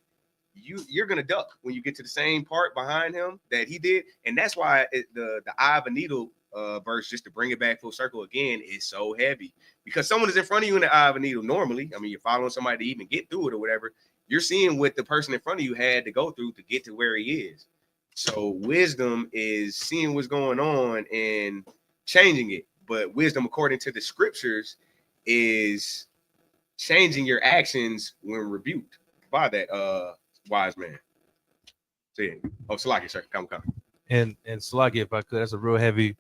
You're gonna duck when you get to the same part behind him that he did, and that's why the eye of a needle verse, just to bring it back full circle again, is so heavy because someone is in front of you in the eye of a needle. Normally, I mean, you're following somebody to even get through it or whatever. You're seeing what the person in front of you had to go through to get to where he is. So wisdom is seeing what's going on and changing it. But wisdom, according to the scriptures, is changing your actions when rebuked by that wise man. So yeah. Oh, Salaki, sir. Come. And Salaki, if I could, that's a real heavy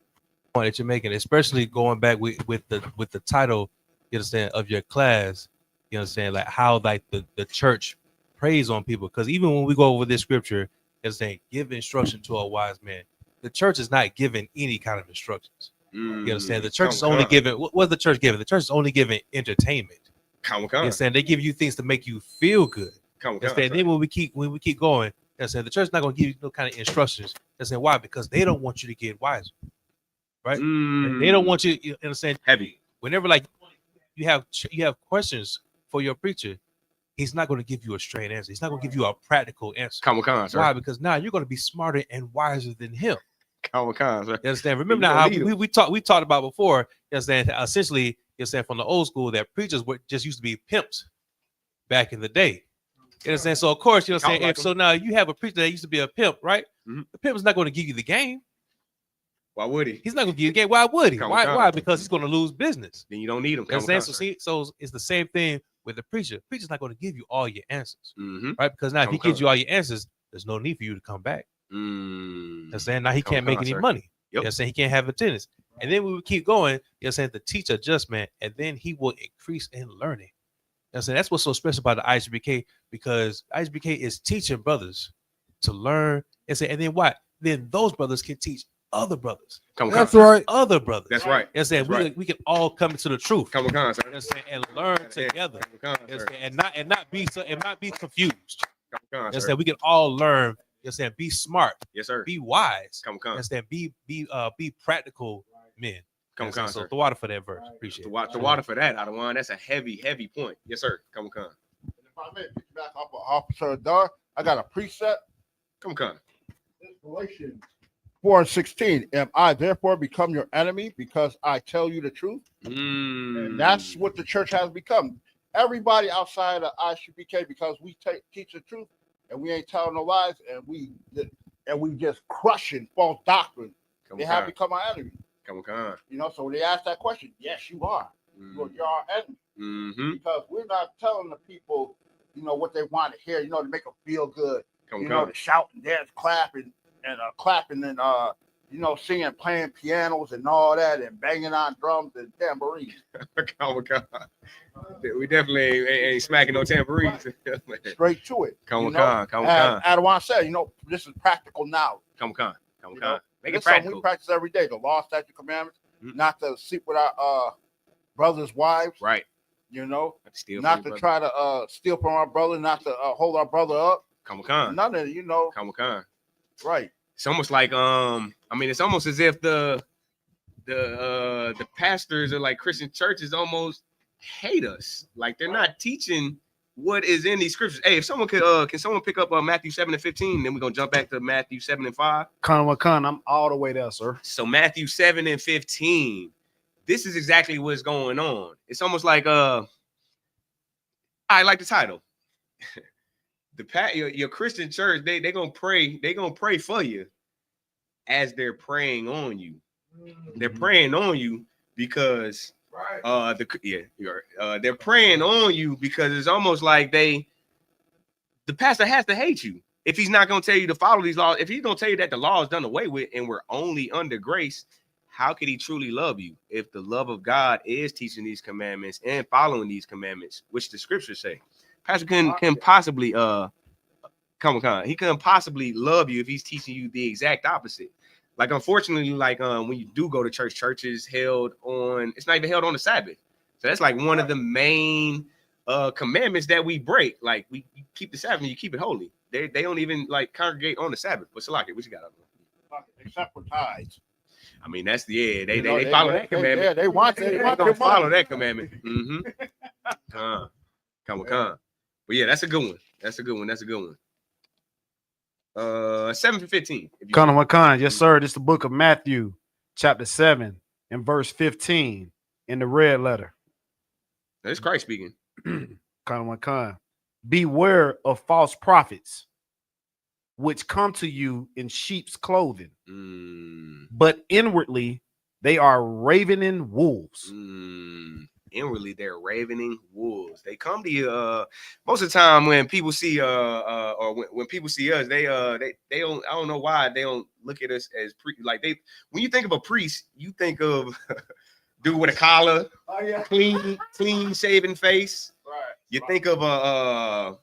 point that you're making, especially going back with the title, you understand, of your class. You understand, like how like the church preys on people. Because even when we go over this scripture, it's saying give instruction to a wise man. The church is not giving any kind of instructions. You understand? The church is only giving what's the church giving? The church is only giving entertainment. You understand? They give you things to make you feel good. Understand? Then when we keep going, you understand, the church is not going to give you no kind of instructions. Understand why? Because they don't want you to get wiser. Right? They don't want you understand heavy. Whenever like you have questions for your preacher, he's not going to give you a straight answer. He's not going to give you a practical answer. Sir. Why? Because now you're going to be smarter and wiser than him. Sir. You understand? Remember now how we talked about before. You understand? Essentially, you understand, from the old school that preachers were just used to be pimps back in the day. You understand? So of course, you know what I'm saying. So now you have a preacher that used to be a pimp, right? The pimp is not going to give you the game. Why would he? He's not going to give you the game. Why would he? Why? Because he's going to lose business. Then you don't need him. You understand? So it's the same thing with the preacher. The preacher's not going to give you all your answers, right? Because now if he gives you all your answers, there's no need for you to come back. You understand? Now he can't make any money. You understand? He can't have attendance. And then we would keep going. You understand? The teacher adjustment, and then he will increase in learning. You understand? That's what's so special about the ISBK, because ISBK is teaching brothers to learn. And then what? Then those brothers can teach other brothers. That's right. Other brothers. That's right. You understand? We can all come into the truth. Sir. You understand? And learn together. And not be confused. You understand? We can all learn. You understand? Be smart. Yes, sir. Be wise. You understand? Be practical men. So the water for that verse. Appreciate it. The water for that, Adawan. That's a heavy point. Yes, sir. Come. And if I may pick back up Officer Dar, I got a precept. Come. Galatians 4:16. Am I therefore become your enemy because I tell you the truth? And that's what the church has become. Everybody outside of ISBK, because we teach the truth and we ain't telling no lies, and we just crushing false doctrine. They have become our enemy. You know, so when they ask that question, yes, you are. You're our enemy. Because we're not telling the people, you know, what they want to hear, you know, to make them feel good. You know, to shout and dance, clapping and you know, singing, playing pianos and all that, and banging on drums and tambourines. We definitely ain't smacking no tambourines. Straight to it. Adawan said, you know, this is practical knowledge. Make it practical. We practice every day. The law, statute, commandments, not to sleep with our brothers' wives. Right. You know, not to try to steal from our brother, not to hold our brother up. None of it, you know. Right. It's almost like it's almost as if the pastors of like Christian churches almost hate us. Like they're not teaching what is in these scriptures. Hey, if someone can someone pick up Matthew 7:15, then we're gonna jump back to Matthew 7:5. I'm all the way there, sir. So Matthew 7:15. This is exactly what's going on. It's almost like I like the title. Your Christian church, they're gonna pray for you as they're praying on you. They're praying on you because they're praying on you because it's almost like the pastor has to hate you if he's not gonna tell you to follow these laws. If he's gonna tell you that the law is done away with and we're only under grace, how could he truly love you if the love of God is teaching these commandments and following these commandments, which the scriptures say? Pastor can possibly he couldn't possibly love you if he's teaching you the exact opposite. Like, unfortunately, like when you do go to church is held on, it's not even held on the Sabbath. So that's like one of the main commandments that we break. Like you keep the Sabbath and you keep it holy. They don't even like congregate on the Sabbath. But Salaki, what you got? Except for tithes. I mean, that's they follow that commandment. They want to follow that commandment. But yeah, that's a good one. That's a good one. 7:15. Khan, yes, sir. This is the book of Matthew, chapter 7 and verse 15 in the red letter. That's Christ speaking. Beware of false prophets, which come to you in sheep's clothing, but inwardly they are ravening wolves. Inwardly they're ravening wolves. They come to you most of the time when people see or when people see us, they don't, I don't know why they don't look at us as when you think of a priest, you think of dude with a collar, clean shaven face. Right. You think of a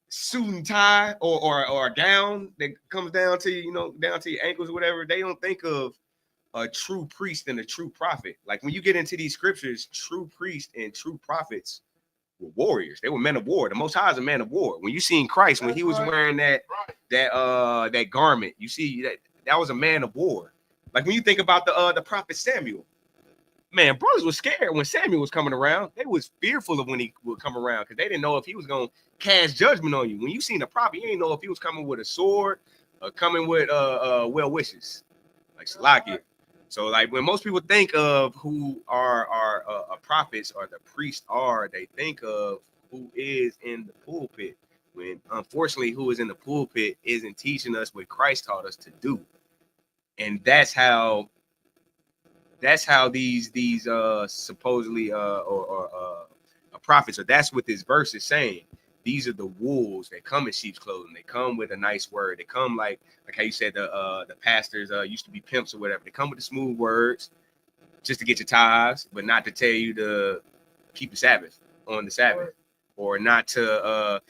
suit and tie or a gown that comes down to down to your ankles or whatever. They don't think of a true priest and a true prophet. Like when you get into these scriptures, true priests and true prophets were warriors. They were men of war. The Most High is a man of war. When you seen Christ, when he was wearing that garment, you see that was a man of war. Like when you think about the prophet Samuel, man, brothers were scared when Samuel was coming around. They was fearful of when he would come around because they didn't know if he was going to cast judgment on you. When you seen the prophet, you didn't know if he was coming with a sword or coming with well wishes, like Salakia. So like when most people think of who are prophets or the priests they think of who is in the pulpit. When unfortunately who is in the pulpit isn't teaching us what Christ taught us to do. And that's how these supposedly prophets, or that's what this verse is saying. These are the wolves that come in sheep's clothing. They come with a nice word. They come like how you said the pastors used to be pimps or whatever. They come with the smooth words just to get your tithes, but not to tell you to keep the Sabbath on the Sabbath, or not to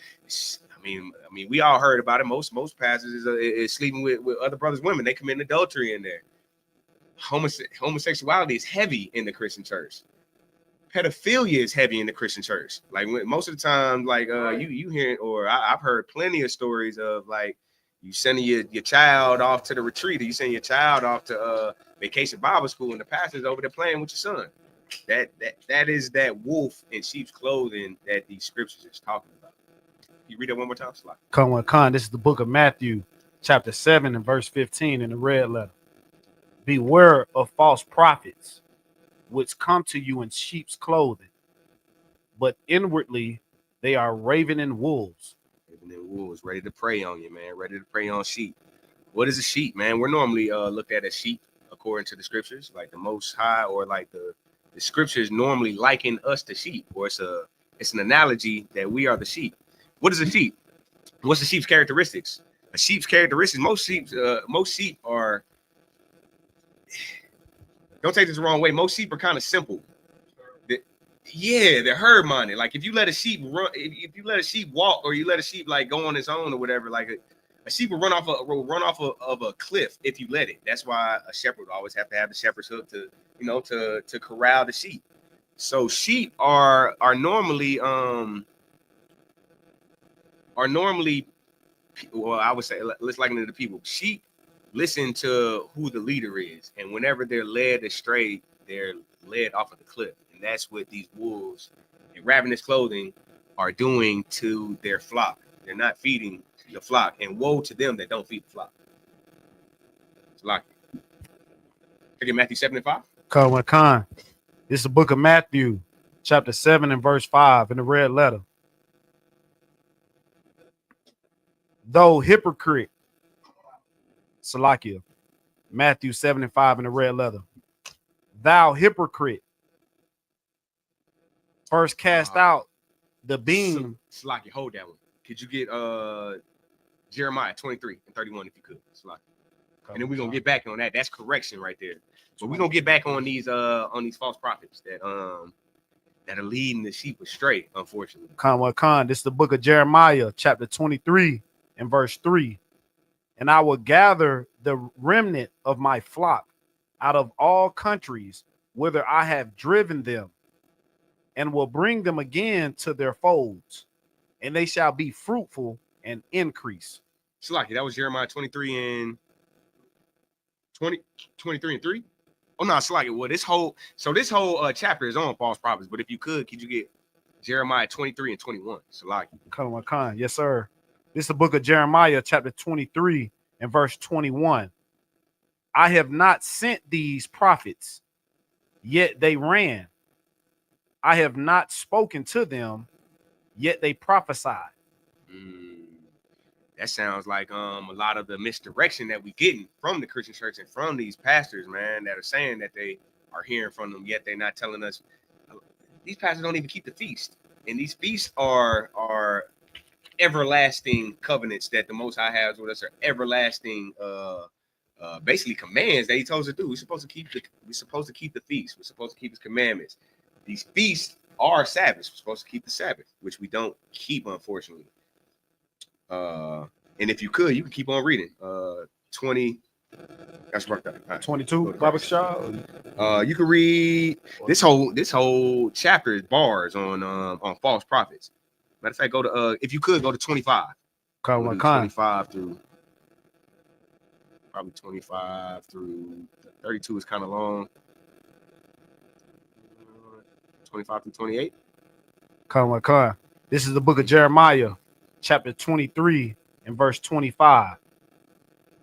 I mean, we all heard about it. Most pastors is sleeping with other brothers' women. They commit adultery in there. Homosexuality is heavy in the Christian church. Pedophilia is heavy in the Christian church. Like most of the time, like you hear, or I've heard plenty of stories of like you sending your child off to the retreat, or you send your child off to vacation Bible school, and the pastor's over there playing with your son. That is that wolf in sheep's clothing that these scriptures is talking about. You read that one more time, Slot. This is the book of Matthew, chapter 7 and verse 15 in the red letter. Beware of false prophets, which come to you in sheep's clothing, but inwardly they are ravening wolves. Ravening wolves, ready to prey on you, man. Ready to prey on sheep. What is a sheep, man? We're normally looked at as sheep according to the scriptures, like the Most High, or like the scriptures normally liken us to sheep, or it's an analogy that we are the sheep. What is a sheep? What's the sheep's characteristics? A sheep's characteristics. Most sheep are. Don't take this the wrong way. Most sheep are kind of simple. They're herd minded. Like if you let a sheep run, if you let a sheep walk, or you let a sheep like go on its own or whatever, like a sheep will run off of a cliff if you let it. That's why a shepherd would always have to have the shepherd's hook to corral the sheep. So sheep are normally well, I would say let's liken it to people. Sheep listen to who the leader is, and whenever they're led astray, they're led off of the cliff. And that's what these wolves in ravenous clothing are doing to their flock. They're not feeding the flock, and woe to them that don't feed the flock. It's like Matthew 7 and 5. This is the book of Matthew, chapter 7 and verse 5 in the red letter. Though hypocrite, Salakia, Matthew 7 and 5 in the red leather. Thou hypocrite, first cast out the beam. Salakia, hold that one. Could you get Jeremiah 23 and 31 if you could? Salakia. And then we're gonna get back on that. That's correction right there. So we're gonna get back on these false prophets that are leading the sheep astray, unfortunately. This is the book of Jeremiah, chapter 23 and verse 3. And I will gather the remnant of my flock out of all countries whither I have driven them, and will bring them again to their folds, and they shall be fruitful and increase. Salaki, that was Jeremiah 23 and 3. Oh no, Salaki. Well, this whole chapter is on false prophets. But if you could you get Jeremiah 23 and 21? Salaki. Yes, sir. This is the book of Jeremiah, chapter 23 and verse 21. I have not sent these prophets, yet they ran. I have not spoken to them, yet they prophesied. That sounds like a lot of the misdirection that we getting from the Christian church and from these pastors, man, that are saying that they are hearing from them, yet they're not telling us. These pastors don't even keep the feast, and these feasts are everlasting covenants that the Most High has with us, are everlasting, basically commands that He told us to do. We're supposed to keep the feast. We're supposed to keep His commandments. These feasts are Sabbaths. We're supposed to keep the Sabbath, which we don't keep, unfortunately. And if you could keep on reading. 20. That's right. Right. 22. Baba Shah. You can read this whole chapter is bars on false prophets. Matter of fact, go to if you could go to 25. 25 through probably 25 through 32 is kind of long. 25 through 28. This is the book of Jeremiah, chapter 23 and verse 25.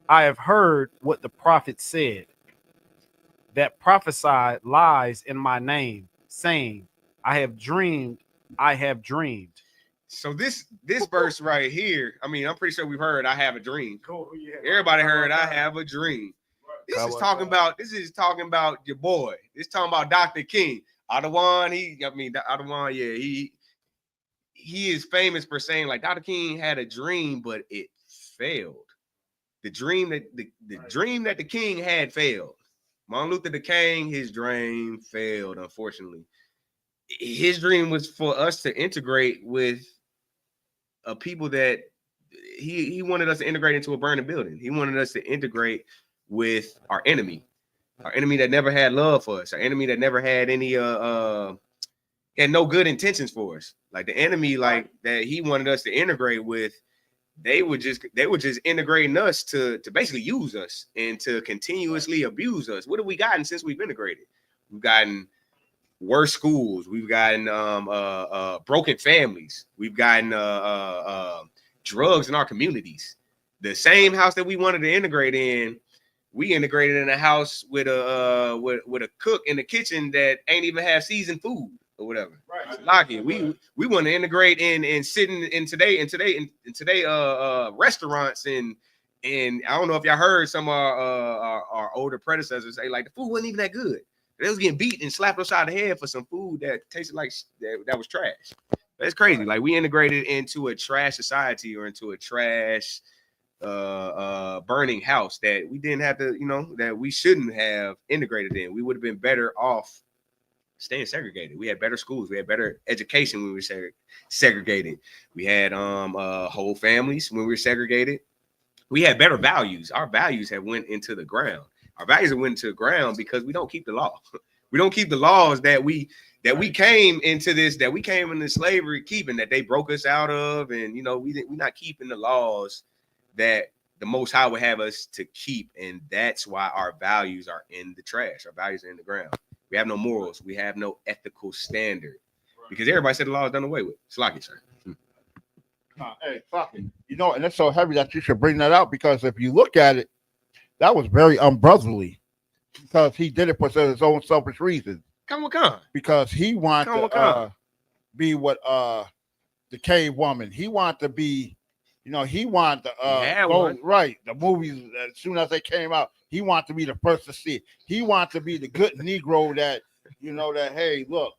I have heard what the prophet said, that prophesied lies in my name, saying, I have dreamed. So this verse right here, I mean, I'm pretty sure we've heard I have a dream. Everybody heard I have a dream. This is talking about your boy. This is talking about Dr. King. Adawan, he is famous for saying, like, Dr. King had a dream, but it failed. The dream that the king had failed. Martin Luther King, his dream failed, unfortunately. His dream was for us to integrate with a people that he wanted us to integrate into a burning building. He wanted us to integrate with our enemy that never had love for us, our enemy that never had any had no good intentions for us. Like the enemy, like that he wanted us to integrate with, they were just integrating us to basically use us and to continuously abuse us. What have we gotten since we've integrated? We've gotten worse schools. We've gotten broken families. We've gotten drugs in our communities. The same house that we wanted to integrate in, we integrated in a house with a cook in the kitchen that ain't even have seasoned food or whatever. Right. Like it. We want to integrate in sitting in today restaurants and I don't know if y'all heard some of our older predecessors say, like, the food wasn't even that good. They was getting beat and slapped upside the head for some food that tasted like that was trash. That's crazy. Like, we integrated into a trash society or into a trash burning house that we didn't have to, that we shouldn't have integrated in. We would have been better off staying segregated. We had better schools. We had better education when we were segregated. We had whole families when we were segregated. We had better values. Our values have went into the ground. Our values have went into the ground because we don't keep the law. We don't keep the laws that we came into slavery keeping, that they broke us out of, and we're not keeping the laws that the Most High would have us to keep, and that's why our values are in the trash. Our values are in the ground. We have no morals. We have no ethical standard because everybody said the law is done away with. It's like it, sir. Hey, fuck it. And it's so heavy that you should bring that out, because if you look at it, that was very unbrotherly, because he did it for his own selfish reasons. Come. Because he wanted to be what the cave woman. He wanted to be, he wanted to go right. The movies, as soon as they came out, he wanted to be the first to see it. He wanted to be the good Negro that, that, hey, look,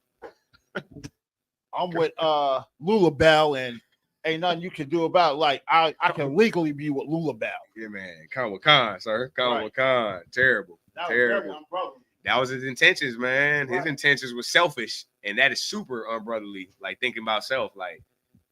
I'm with Lulabelle and ain't nothing you can do about it. Like, I can legally be with Lulabelle. Yeah, man. Come with Khan, sir. Come with Khan. Terrible. Terrible. That was his intentions, man. His intentions were selfish, and that is super unbrotherly. Like, thinking about self. Like,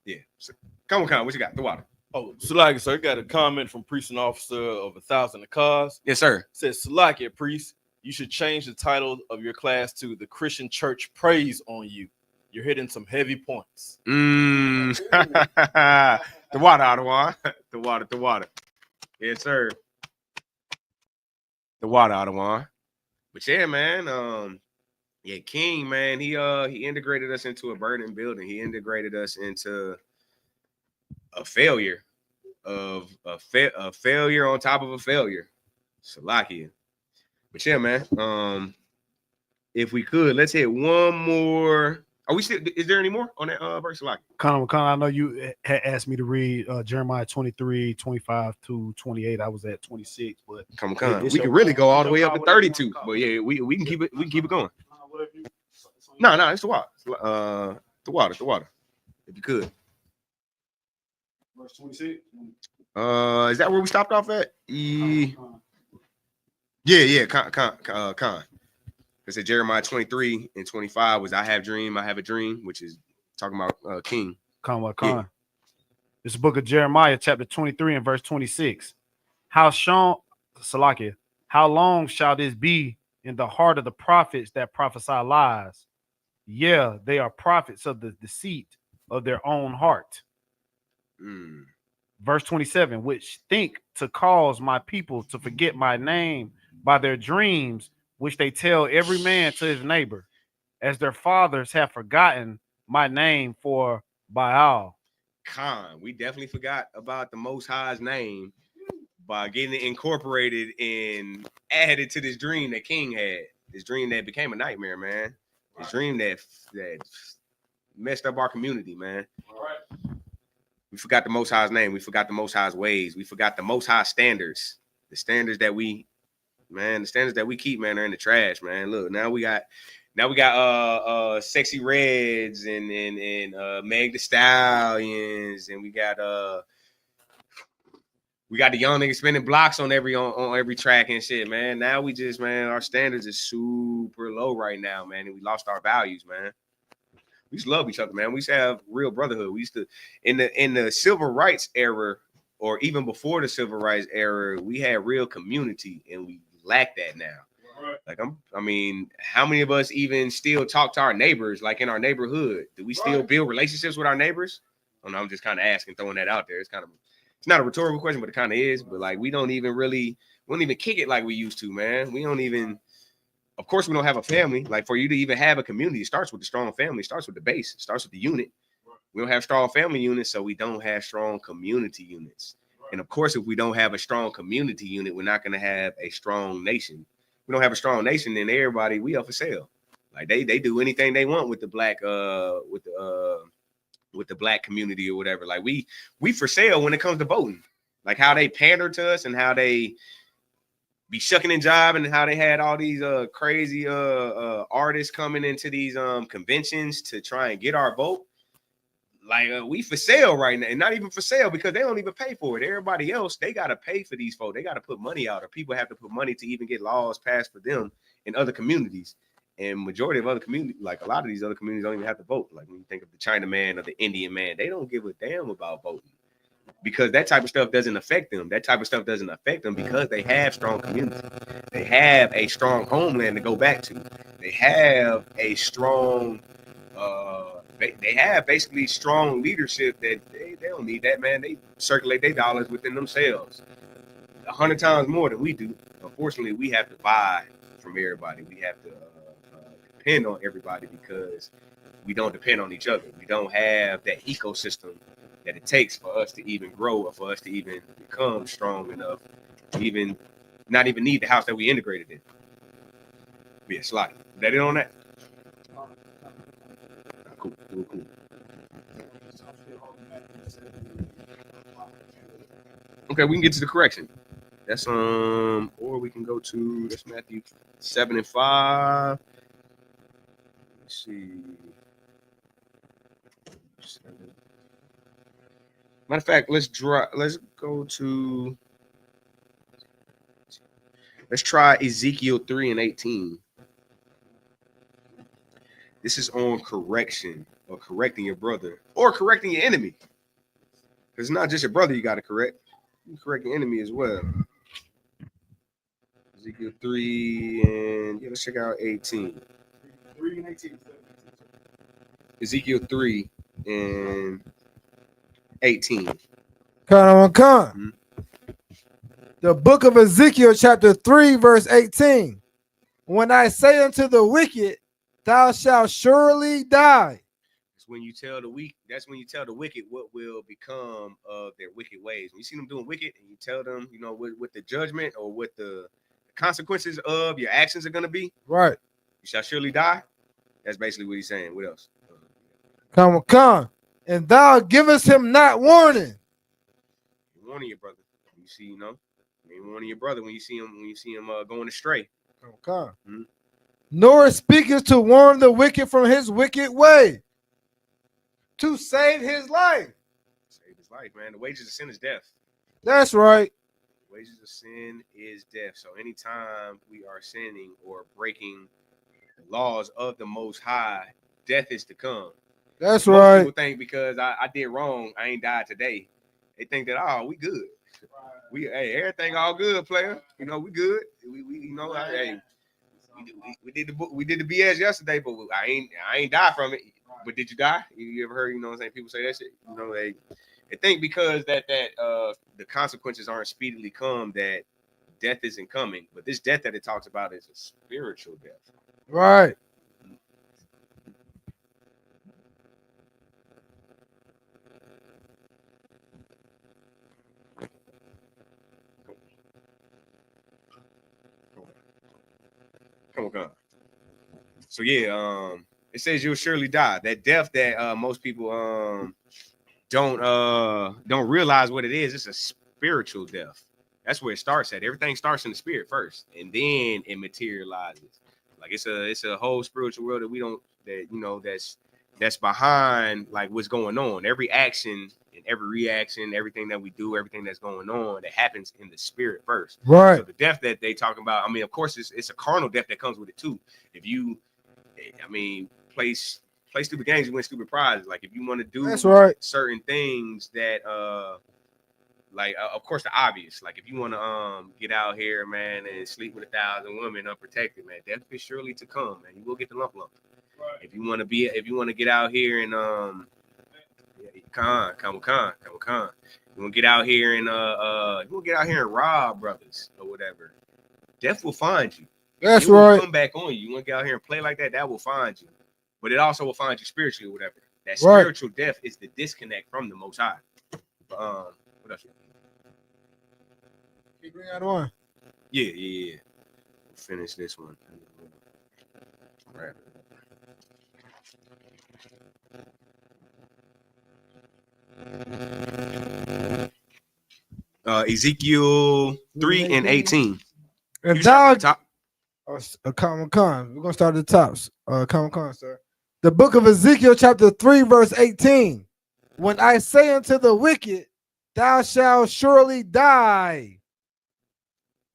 yeah. So, come with Khan. What you got? The water. Oh, Salakia, sir, got a comment from Priest and Officer of 1,000 Cause. Yes, sir. Says, Salakia, Priest, you should change the title of your class to The Christian Church Praise on You. You're hitting some heavy points. The water, Adawan. The water. Yes, sir. The water, Adawan. But yeah, man. King, man, he integrated us into a burning building. He integrated us into a failure of a failure on top of a failure. Salakia. But yeah, man. If we could, let's hit one more. Are we still? Is there any more on that verse? Like, Connor, I know you had asked me to read Jeremiah 23, 25 to 28. I was at 26, but come on. We can really go all the way up to 32. But yeah, we can keep it. We can keep it going. No, it's the water. The water. If you could. Verse 26. Is that where we stopped off at? Yeah. Con. It said Jeremiah 23 and 25 was I have a dream, which is talking about King. Con. Yeah. It's the book of Jeremiah, chapter 23 and verse 26. How long shall this be in the heart of the prophets that prophesy lies? Yeah, they are prophets of the deceit of their own heart. Verse 27, which think to cause my people to forget my name by their dreams, which they tell every man to his neighbor, as their fathers have forgotten my name for Baal. Khan, we definitely forgot about the Most High's name by getting it incorporated and added to this dream that King had. This dream that became a nightmare, man. This dream that messed up our community, man. We forgot the Most High's name. We forgot the Most High's ways. We forgot the Most High standards. The standards that we keep, man, are in the trash, man. Look, now we got Sexy Reds and Meg Thee Stallions, and we got the young niggas spinning blocks on every track and shit, man. Now we just, man, our standards is super low right now, man, and we lost our values, man. We used to love each other, man. We used to have real brotherhood. We used to in the civil rights era, or even before the civil rights era, we had real community, and we lack that now. Like I mean, how many of us even still talk to our neighbors, like in our neighborhood? Do we still build relationships with our neighbors? Oh, no, I'm just kind of asking, throwing that out there. It's not a rhetorical question, but it kind of is. But like, we don't even kick it like we used to, man. We don't even. Of course, we don't have a family. Like, for you to even have a community, it starts with the strong family. It starts with the base. It starts with the unit. We don't have strong family units, so we don't have strong community units. And of course, if we don't have a strong community unit, we're not going to have a strong nation. We don't have a strong nation, then everybody, we up for sale. Like they do anything they want with the black with the black community or whatever. Like we for sale when it comes to voting. Like how they pander to us and how they be shucking and jiving, and how they had all these crazy artists coming into these conventions to try and get our vote. Like we for sale right now, and not even for sale because they don't even pay for it. Everybody else, they got to pay for these folks. They got to put money out, or people have to put money to even get laws passed for them in other communities. And majority of other communities, like a lot of these other communities, don't even have to vote. Like when you think of the China man or the Indian man, they don't give a damn about voting because that type of stuff doesn't affect them. That type of stuff doesn't affect them because they have strong communities. They have a strong homeland to go back to. They have a strong they have basically strong leadership that they don't need that, man. They circulate their dollars within themselves 100 times more than we do. Unfortunately, we have to buy from everybody. We have to depend on everybody because we don't depend on each other. We don't have that ecosystem that it takes for us to even grow or for us to even become strong enough to even not even need the house that we integrated in. Yeah, Slotty. Is that it on that? Cool. Okay, we can get to the correction. That's or we can go to that's Matthew 7 and 5. Let's see. Matter of fact, let's try Ezekiel 3 and 18. This is on correction, or correcting your brother, or correcting your enemy. Because it's not just your brother you got to correct. You correct your enemy as well. Ezekiel 3 and let's check out 18. 3 and 18. Ezekiel 3 and 18. Come. The book of Ezekiel, chapter 3, verse 18. When I say unto the wicked, thou shalt surely die. That's when you tell the wicked what will become of their wicked ways. When you see them doing wicked and you tell them, with the judgment or with the consequences of your actions are gonna be. Right. You shall surely die. That's basically what he's saying. What else? Come. And thou givest him not warning. Warning your brother. You see, you know, warning your brother when you see him going astray. Come. Mm-hmm. Nor speaketh to warn the wicked from his wicked way, to save his life. Save his life, man. The wages of sin is death. That's right. The wages of sin is death. So anytime we are sinning or breaking the laws of the Most High, death is to come. That's Most right. people think because I did wrong, I ain't died today. They think that, oh, we good. Hey, everything all good, player. You know, we good. We you know, hey, we did the BS yesterday, but I ain't died from it. But did you die? You ever heard, you know what I'm saying, people say that shit? You know, they think because that the consequences aren't speedily come, that death isn't coming. But this death that it talks about is a spiritual death. Right. Come on. So yeah, it says you'll surely die. That death that most people don't realize what it is. It's a spiritual death. That's where it starts at. Everything starts in the spirit first, and then it materializes. Like it's a whole spiritual world that's behind like what's going on. Every action and every reaction, everything that we do, everything that's going on, that happens in the spirit first. Right. So the death that they talk about, I mean, of course, it's a carnal death that comes with it too. If you, I mean, play stupid games, you win stupid prizes. Like if you want to do That's right. certain things that of course the obvious. Like if you want to get out here, man, and sleep with 1,000 women unprotected, man, death is surely to come, man. You will get the lump. Right. If you want to get out here and come. You want to get out here and rob brothers or whatever. Death will find you. That's it will right. Come back on you. You want to get out here and play like that? That will find you. But it also will find you spiritually or whatever. That Right. spiritual death is the disconnect from the Most High. What else? Keep bringing that on. Yeah. We'll finish this one. All right. Ezekiel 3 and 18. If thou Common Con, we're gonna start at the tops. Common Con, sir. The book of Ezekiel, chapter 3, verse 18. When I say unto the wicked, thou shalt surely die,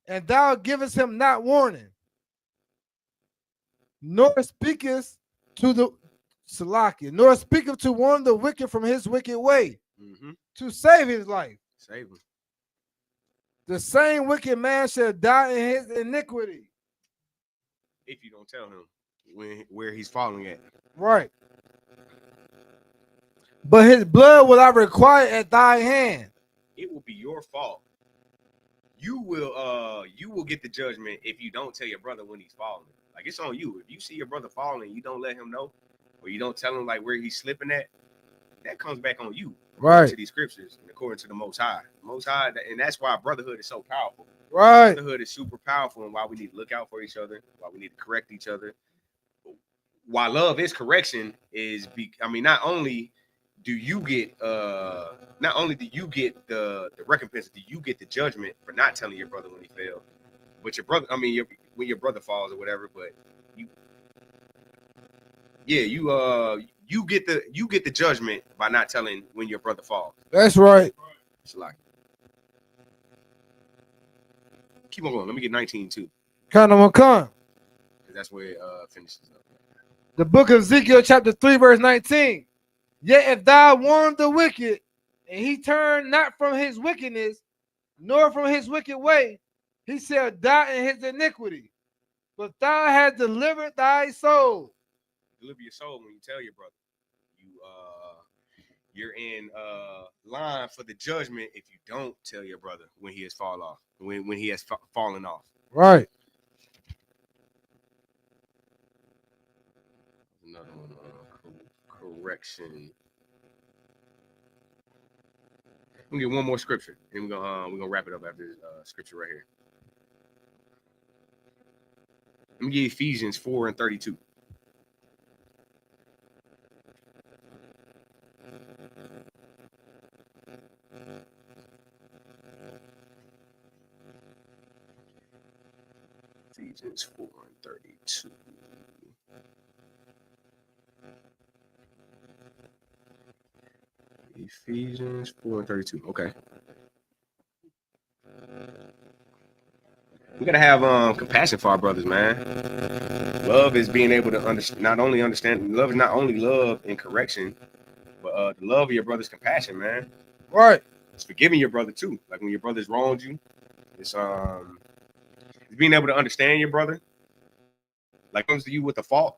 and thou givest him not warning, nor speakest to the Salakia, nor speaketh to warn the wicked from his wicked way, to save his life. Save him. The same wicked man shall die in his iniquity. If you don't tell him where he's falling at. Right. But his blood will I require at thy hand. It will be your fault. You will get the judgment if you don't tell your brother when he's falling. Like it's on you. If you see your brother falling, you don't let him know, or you don't tell him like where he's slipping at, that comes back on you. Right. To these scriptures and according to the Most High. And that's why brotherhood is so powerful. Right. Brotherhood is super powerful, and why we need to look out for each other, why we need to correct each other. Why love is correction is not only do you get the recompense, do you get the judgment for not telling your brother when he failed, but your brother, when your brother falls or whatever, but you get the judgment by not telling when your brother falls. That's right. It's like, keep on going. Let me get 19 too. Kind of come. That's where it finishes up. The book of Ezekiel, chapter 3, verse 19. Yet if thou warn the wicked, and he turn not from his wickedness, nor from his wicked way, he shall die in his iniquity. But thou hast delivered thy soul. Deliver your soul when you tell your brother. You're in line for the judgment if you don't tell your brother when he has fallen off. When he has fallen off. Right. Another one, correction. We'll get one more scripture, and we're gonna wrap it up after this scripture right here. Let me give you Ephesians 4 and 32. Ephesians 4 and 32. Ephesians 4 and 32. Okay. We gotta have compassion for our brothers, man. Love is being able to understand. Love is not only love and correction, but the love of your brother's compassion, man. Right. It's forgiving your brother too. Like when your brother's wronged you, it's being able to understand your brother. Like comes to you with a fault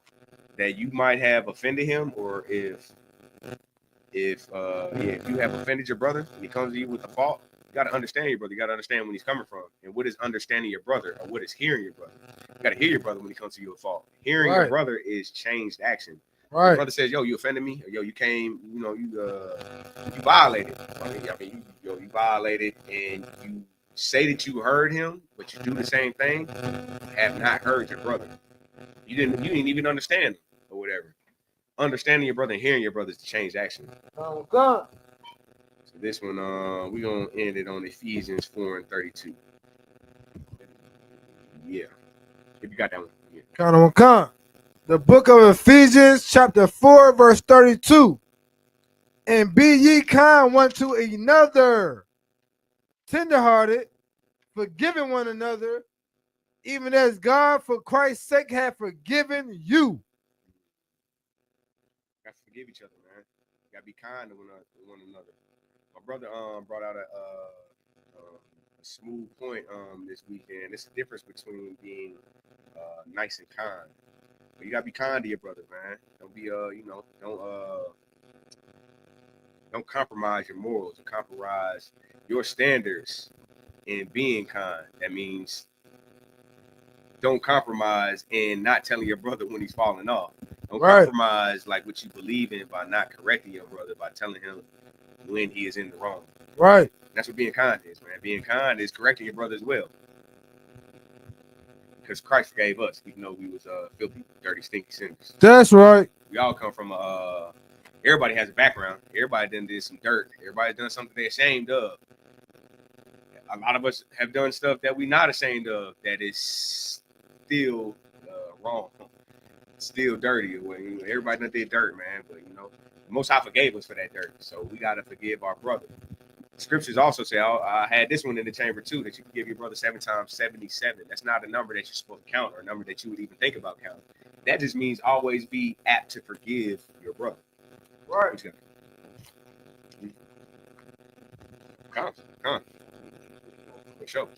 that you might have offended him, or if you have offended your brother and he comes to you with a fault, you got to understand your brother. You got to understand when he's coming from, and what is understanding your brother, or what is hearing your brother. You got to hear your brother when he comes to you with a fault. Hearing your brother is changed action. Right. Your brother says, "Yo, you offended me. Or, yo, you came. You violated. You violated, and you say that you heard him, but you do the same thing. You have not heard your brother. You didn't even understand him, or whatever. Understanding your brother and hearing your brother is to change action. Oh God. So this one, we're gonna end it on Ephesians 4 and 32. Yeah, if you got that one. Yeah. The book of Ephesians, chapter 4, verse 32. And be ye kind one to another, tenderhearted, forgiving one another, even as God for Christ's sake hath forgiven you. Got to forgive each other, man. Got to be kind to one another. My brother brought out a smooth point this weekend. It's the difference between being nice and kind. But you got to be kind to your brother, man. Don't be don't compromise your morals or compromise your standards in being kind. That means don't compromise in not telling your brother when he's falling off. Don't compromise like what you believe in by not correcting your brother, by telling him when he is in the wrong. Right. That's what being kind is, man. Being kind is correcting your brother as well. Because Christ forgave us, even though we was filthy, dirty, stinky sinners. That's right. We all come from everybody has a background. Everybody done did some dirt. Everybody done something they're ashamed of. A lot of us have done stuff that we're not ashamed of that is still wrong, still dirty. Everybody done did dirt, man. But the Most High forgave us for that dirt, so we gotta forgive our brother. Scriptures also say, I had this one in the chamber too, that you can give your brother 7 times 77. That's not a number that you're supposed to count, or a number that you would even think about counting. That just means always be apt to forgive your brother. Right. Come on. For sure.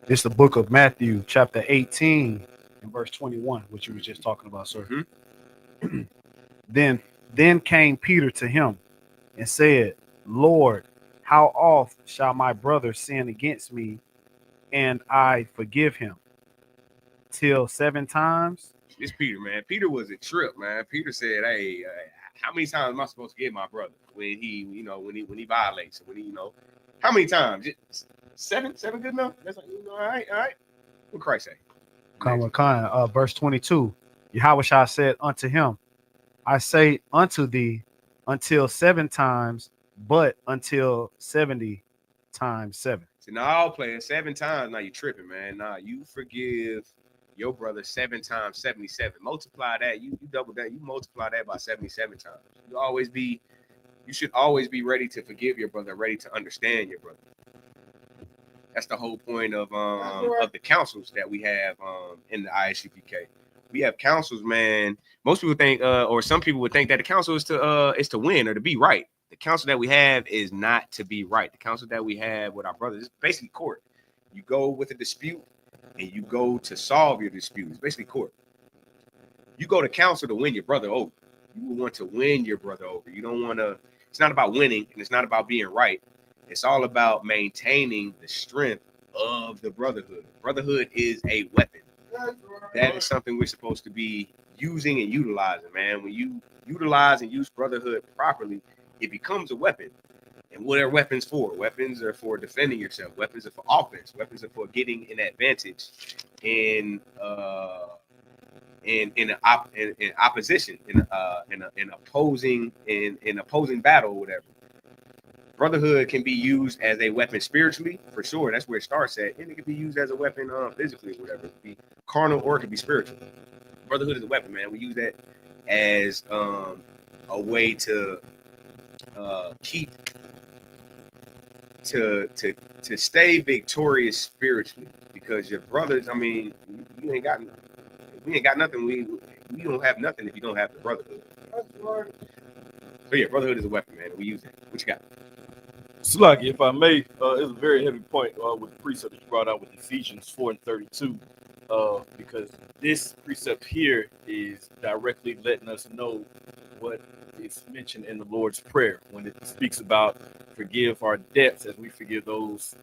It's the book of Matthew, chapter 18, and verse 21, which you were just talking about, sir. Mm-hmm. Then came Peter to him and said, Lord, how oft shall my brother sin against me and I forgive him? Till 7 times? It's Peter, man. Peter was a trip, man. Peter said, hey, how many times am I supposed to forgive my brother when he violates? How many times? 7 good enough? That's like, all right. What Christ say? Verse 22. Yahushua said unto him, I say unto thee, until 7 times, but until 70 times 7. So now I'll play it 7 times. Now you tripping, man. Nah, you forgive your brother 7 times 77. Multiply that. You double that. You multiply that by 77 times. You should always be ready to forgive your brother, ready to understand your brother. That's the whole point of the councils that we have in the ISUPK. We have councils, man. Most people think, or some people would think, that the council is to win or to be right. The council that we have is not to be right. The council that we have with our brothers is basically court. You go with a dispute and you go to solve your dispute. It's basically court. You go to council to win your brother over. You want to win your brother over. You don't want to. It's not about winning, and it's not about being right. It's all about maintaining the strength of the brotherhood. Brotherhood is a weapon. That is something we're supposed to be using and utilizing, man. When you utilize and use brotherhood properly, it becomes a weapon. And what are weapons for? Weapons are for defending yourself. Weapons are for offense. Weapons are for getting an advantage in opposition, in opposing battle or whatever. Brotherhood can be used as a weapon spiritually, for sure. That's where it starts at. And it can be used as a weapon physically or whatever. It could be carnal or it could be spiritual. Brotherhood is a weapon, man. We use that as a way to keep to stay victorious spiritually, because your brothers, I mean, we ain't got nothing. We don't have nothing if you don't have the brotherhood. So yeah, brotherhood is a weapon, man. We use it. What you got? Sluggy, if I may, it's a very heavy point with the precept that you brought out with Ephesians 4:32, because this precept here is directly letting us know what is mentioned in the Lord's Prayer when it speaks about forgive our debts as we forgive those,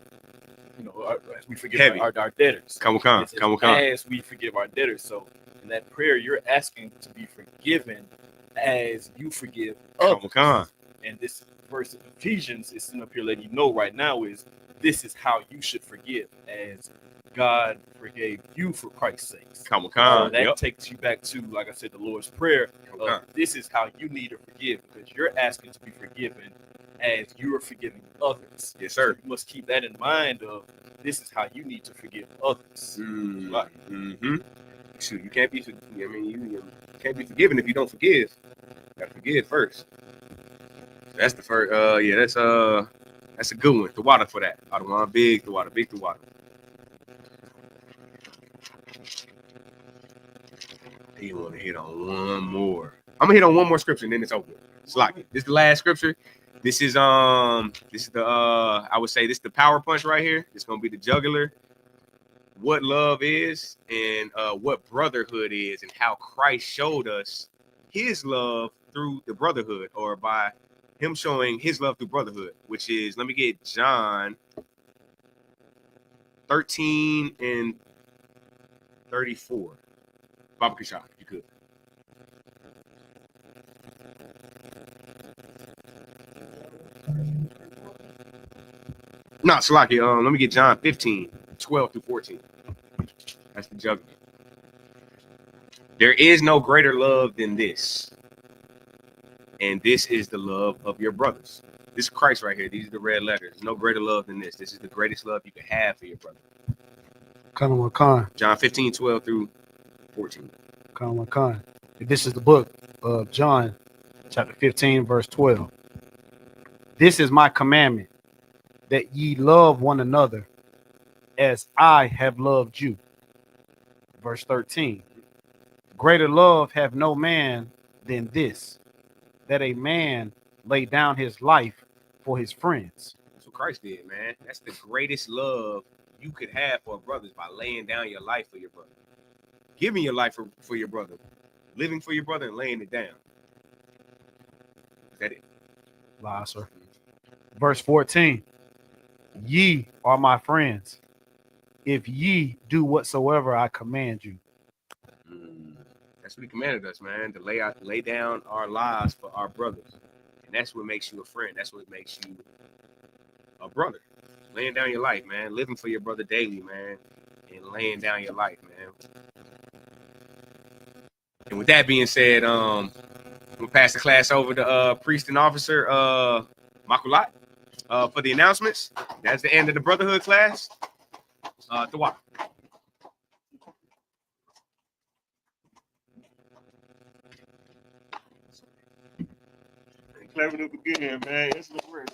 as we forgive our debtors. As we forgive our debtors. So in that prayer, you're asking to be forgiven as you forgive others. And this verse of Ephesians is sitting up here letting you know right now is this is how you should forgive as God forgave you for Christ's sake. That takes you back to, like I said, the Lord's Prayer. This is how you need to forgive, because you're asking to be forgiven as you are forgiving others. Yes, sir. So you must keep that in mind of this is how you need to forgive others. Right. Shoot, you can't be. I mean, you can't be forgiven if you don't forgive. You gotta forgive first. That's the first. That's a good one. The water for that. Big the water. You want to hit on one more? I'm gonna hit on one more scripture and then it's over. It's like this is the last scripture. This is the I would say this is the power punch right here. It's gonna be the jugular. What love is and what brotherhood is, and how Christ showed us his love through the brotherhood, or by him showing his love through brotherhood, which is, let me get John 13 and 34. Baba Kishak, if you could. No, Salaki, let me get John 15, 12 through 14. That's the jugular. There is no greater love than this. And this is the love of your brothers. This is Christ right here. These are the red letters. There's no greater love than this. This is the greatest love you can have for your brother. John 15, 12 through 14. This is the book of John, chapter 15, verse 12. This is my commandment, that ye love one another as I have loved you. Verse 13. Greater love have no man than this, that a man lay down his life for his friends. That's what Christ did, man. That's the greatest love you could have for brothers, by laying down your life for your brother. Giving your life for your brother. Living for your brother and laying it down. Is that it? Lie, sir. Verse 14. Ye are my friends, if ye do whatsoever I command you. That's what he commanded us, man, to lay down our lives for our brothers. And that's what makes you a friend. That's what makes you a brother. Laying down your life, man. Living for your brother daily, man. And laying down your life, man. And with that being said, we'll pass the class over to priest and officer Makulat for the announcements. That's the end of the brotherhood class. Tawak. Clever to begin, man. It's the word.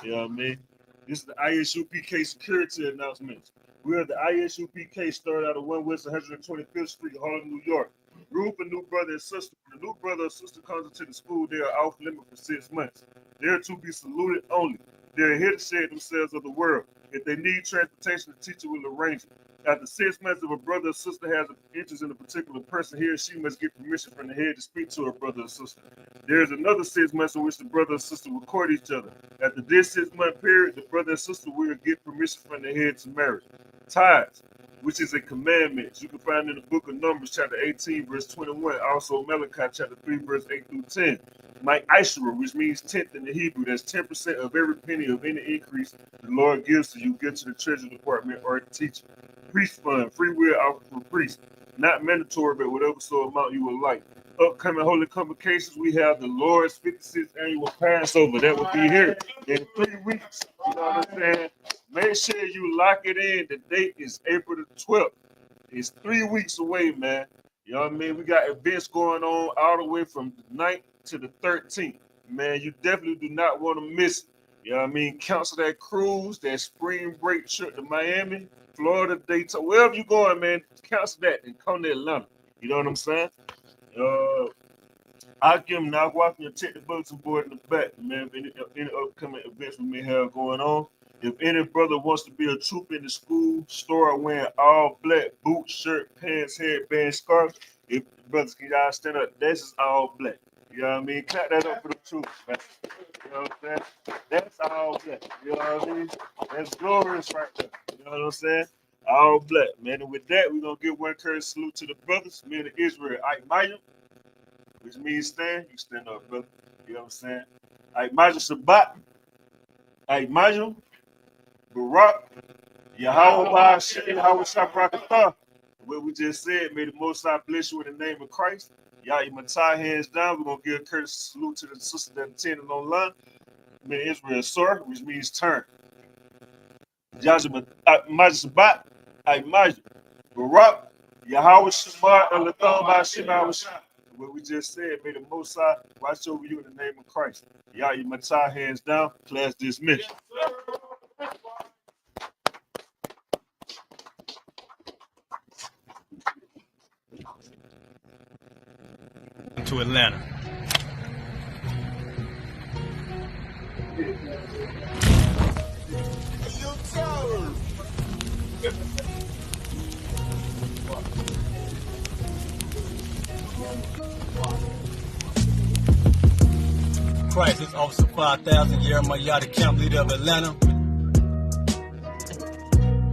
You know what I mean? This is the ISUPK security announcements. We are the ISUPK, started out of 1 West 125th Street, Harlem, New York. Group of new brother and sister. When a new brother or sister comes into the school, they are off limit for 6 months. They are to be saluted only. They are here to share themselves of the world. If they need transportation, the teacher will arrange it. After 6 months, if a brother or sister has an interest in a particular person, he or she must get permission from the head to speak to her brother or sister. There is another 6 months in which the brother or sister will court each other. After this 6 month period, the brother and sister will get permission from the head to marry. Ties. which is a commandment. You can find in the book of Numbers, chapter 18, verse 21. Also Malachi, chapter 3, verse 8 through 10. My Ishra, which means tenth in the Hebrew, that's 10% of every penny of any increase the Lord gives to you, give to the treasury department or the teacher. Priest fund, free will offer for priests. Not mandatory, but whatever sort of amount you would like. Upcoming holy convocations, we have the Lord's 56th annual Passover. That will be here in 3 weeks. You know what I'm saying? Make sure you lock it in. The date is April the 12th. It's 3 weeks away, man. You know what I mean? We got events going on all the way from the 9th to the 13th. Man, you definitely do not want to miss it. You know what I mean? Cancel that cruise, that spring break trip to Miami, Florida, Daytona, wherever you're going, man, cancel that and come to Atlanta. You know what I'm saying? I'll give them now. Watch me check the bulletin board in the back, man. Any upcoming events we may have going on. If any brother wants to be a troop in the school, start wearing all black boots, shirt, pants, headband, scarf. If brothers can y'all stand up, this is all black. You know what I mean? Clap that up for the troops, man. You know what I'm saying? That's all black. You know what I mean? That's glorious right there. You know what I'm saying? All black, man. And with that, we're going to give one courage salute to the brothers, men of Israel. Aikmayim, which means stand. You stand up, brother. You know what I'm saying? Aikmayim Shabbat. Aikmayim Barak. Yahweh Ba'ashem, Yahweh Shabrakatah. What we just said, may the Most High bless you in the name of Christ. Y'all, you might tie hands down. We're going to give a courteous salute to the sister that attended online. Men of Israel, sir, which means turn. Yahweh Shabbat. Aikmayim Barak. Yahweh Shemar Elathon Ba'ashem Yahweh. What we just said, may the Most High watch over you in the name of Christ. Y'all, you might tie hands down. Class dismissed. To Atlanta. Crisis Officer 5000, Jeremiah Yada, camp leader of Atlanta.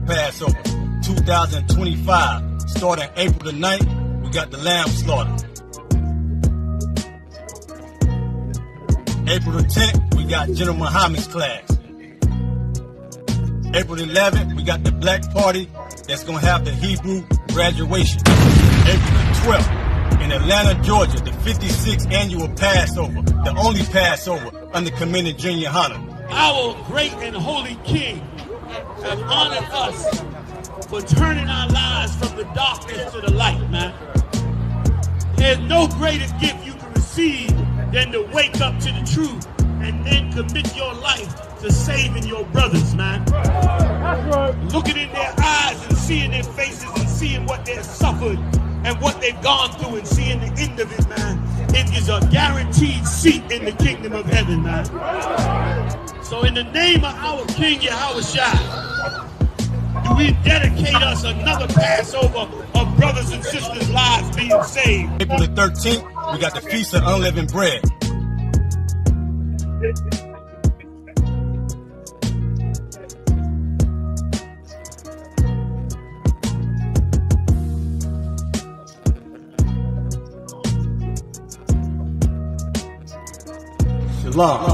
Passover 2025, starting April the 9th, we got the lamb slaughter. April the 10th, we got General Muhammad's class. April the 11th, we got the black party that's going to have the Hebrew graduation. April the 12th, in Atlanta, Georgia, the 56th annual Passover, the only Passover under Commander Junior Hunter. Our great and holy King have honored us for turning our lives from the darkness to the light, man. There's no greater gift you can receive than to wake up to the truth and then commit your life to saving your brothers, man. That's right. Looking in their eyes and seeing their faces and seeing what they've suffered and what they've gone through and seeing the end of it, man. It is a guaranteed seat in the kingdom of heaven, man. So in the name of our King Yahushua, do we dedicate us another Passover of brothers and sisters' lives being saved. April the 13th, we got the Feast of Unleavened Bread. Shalom.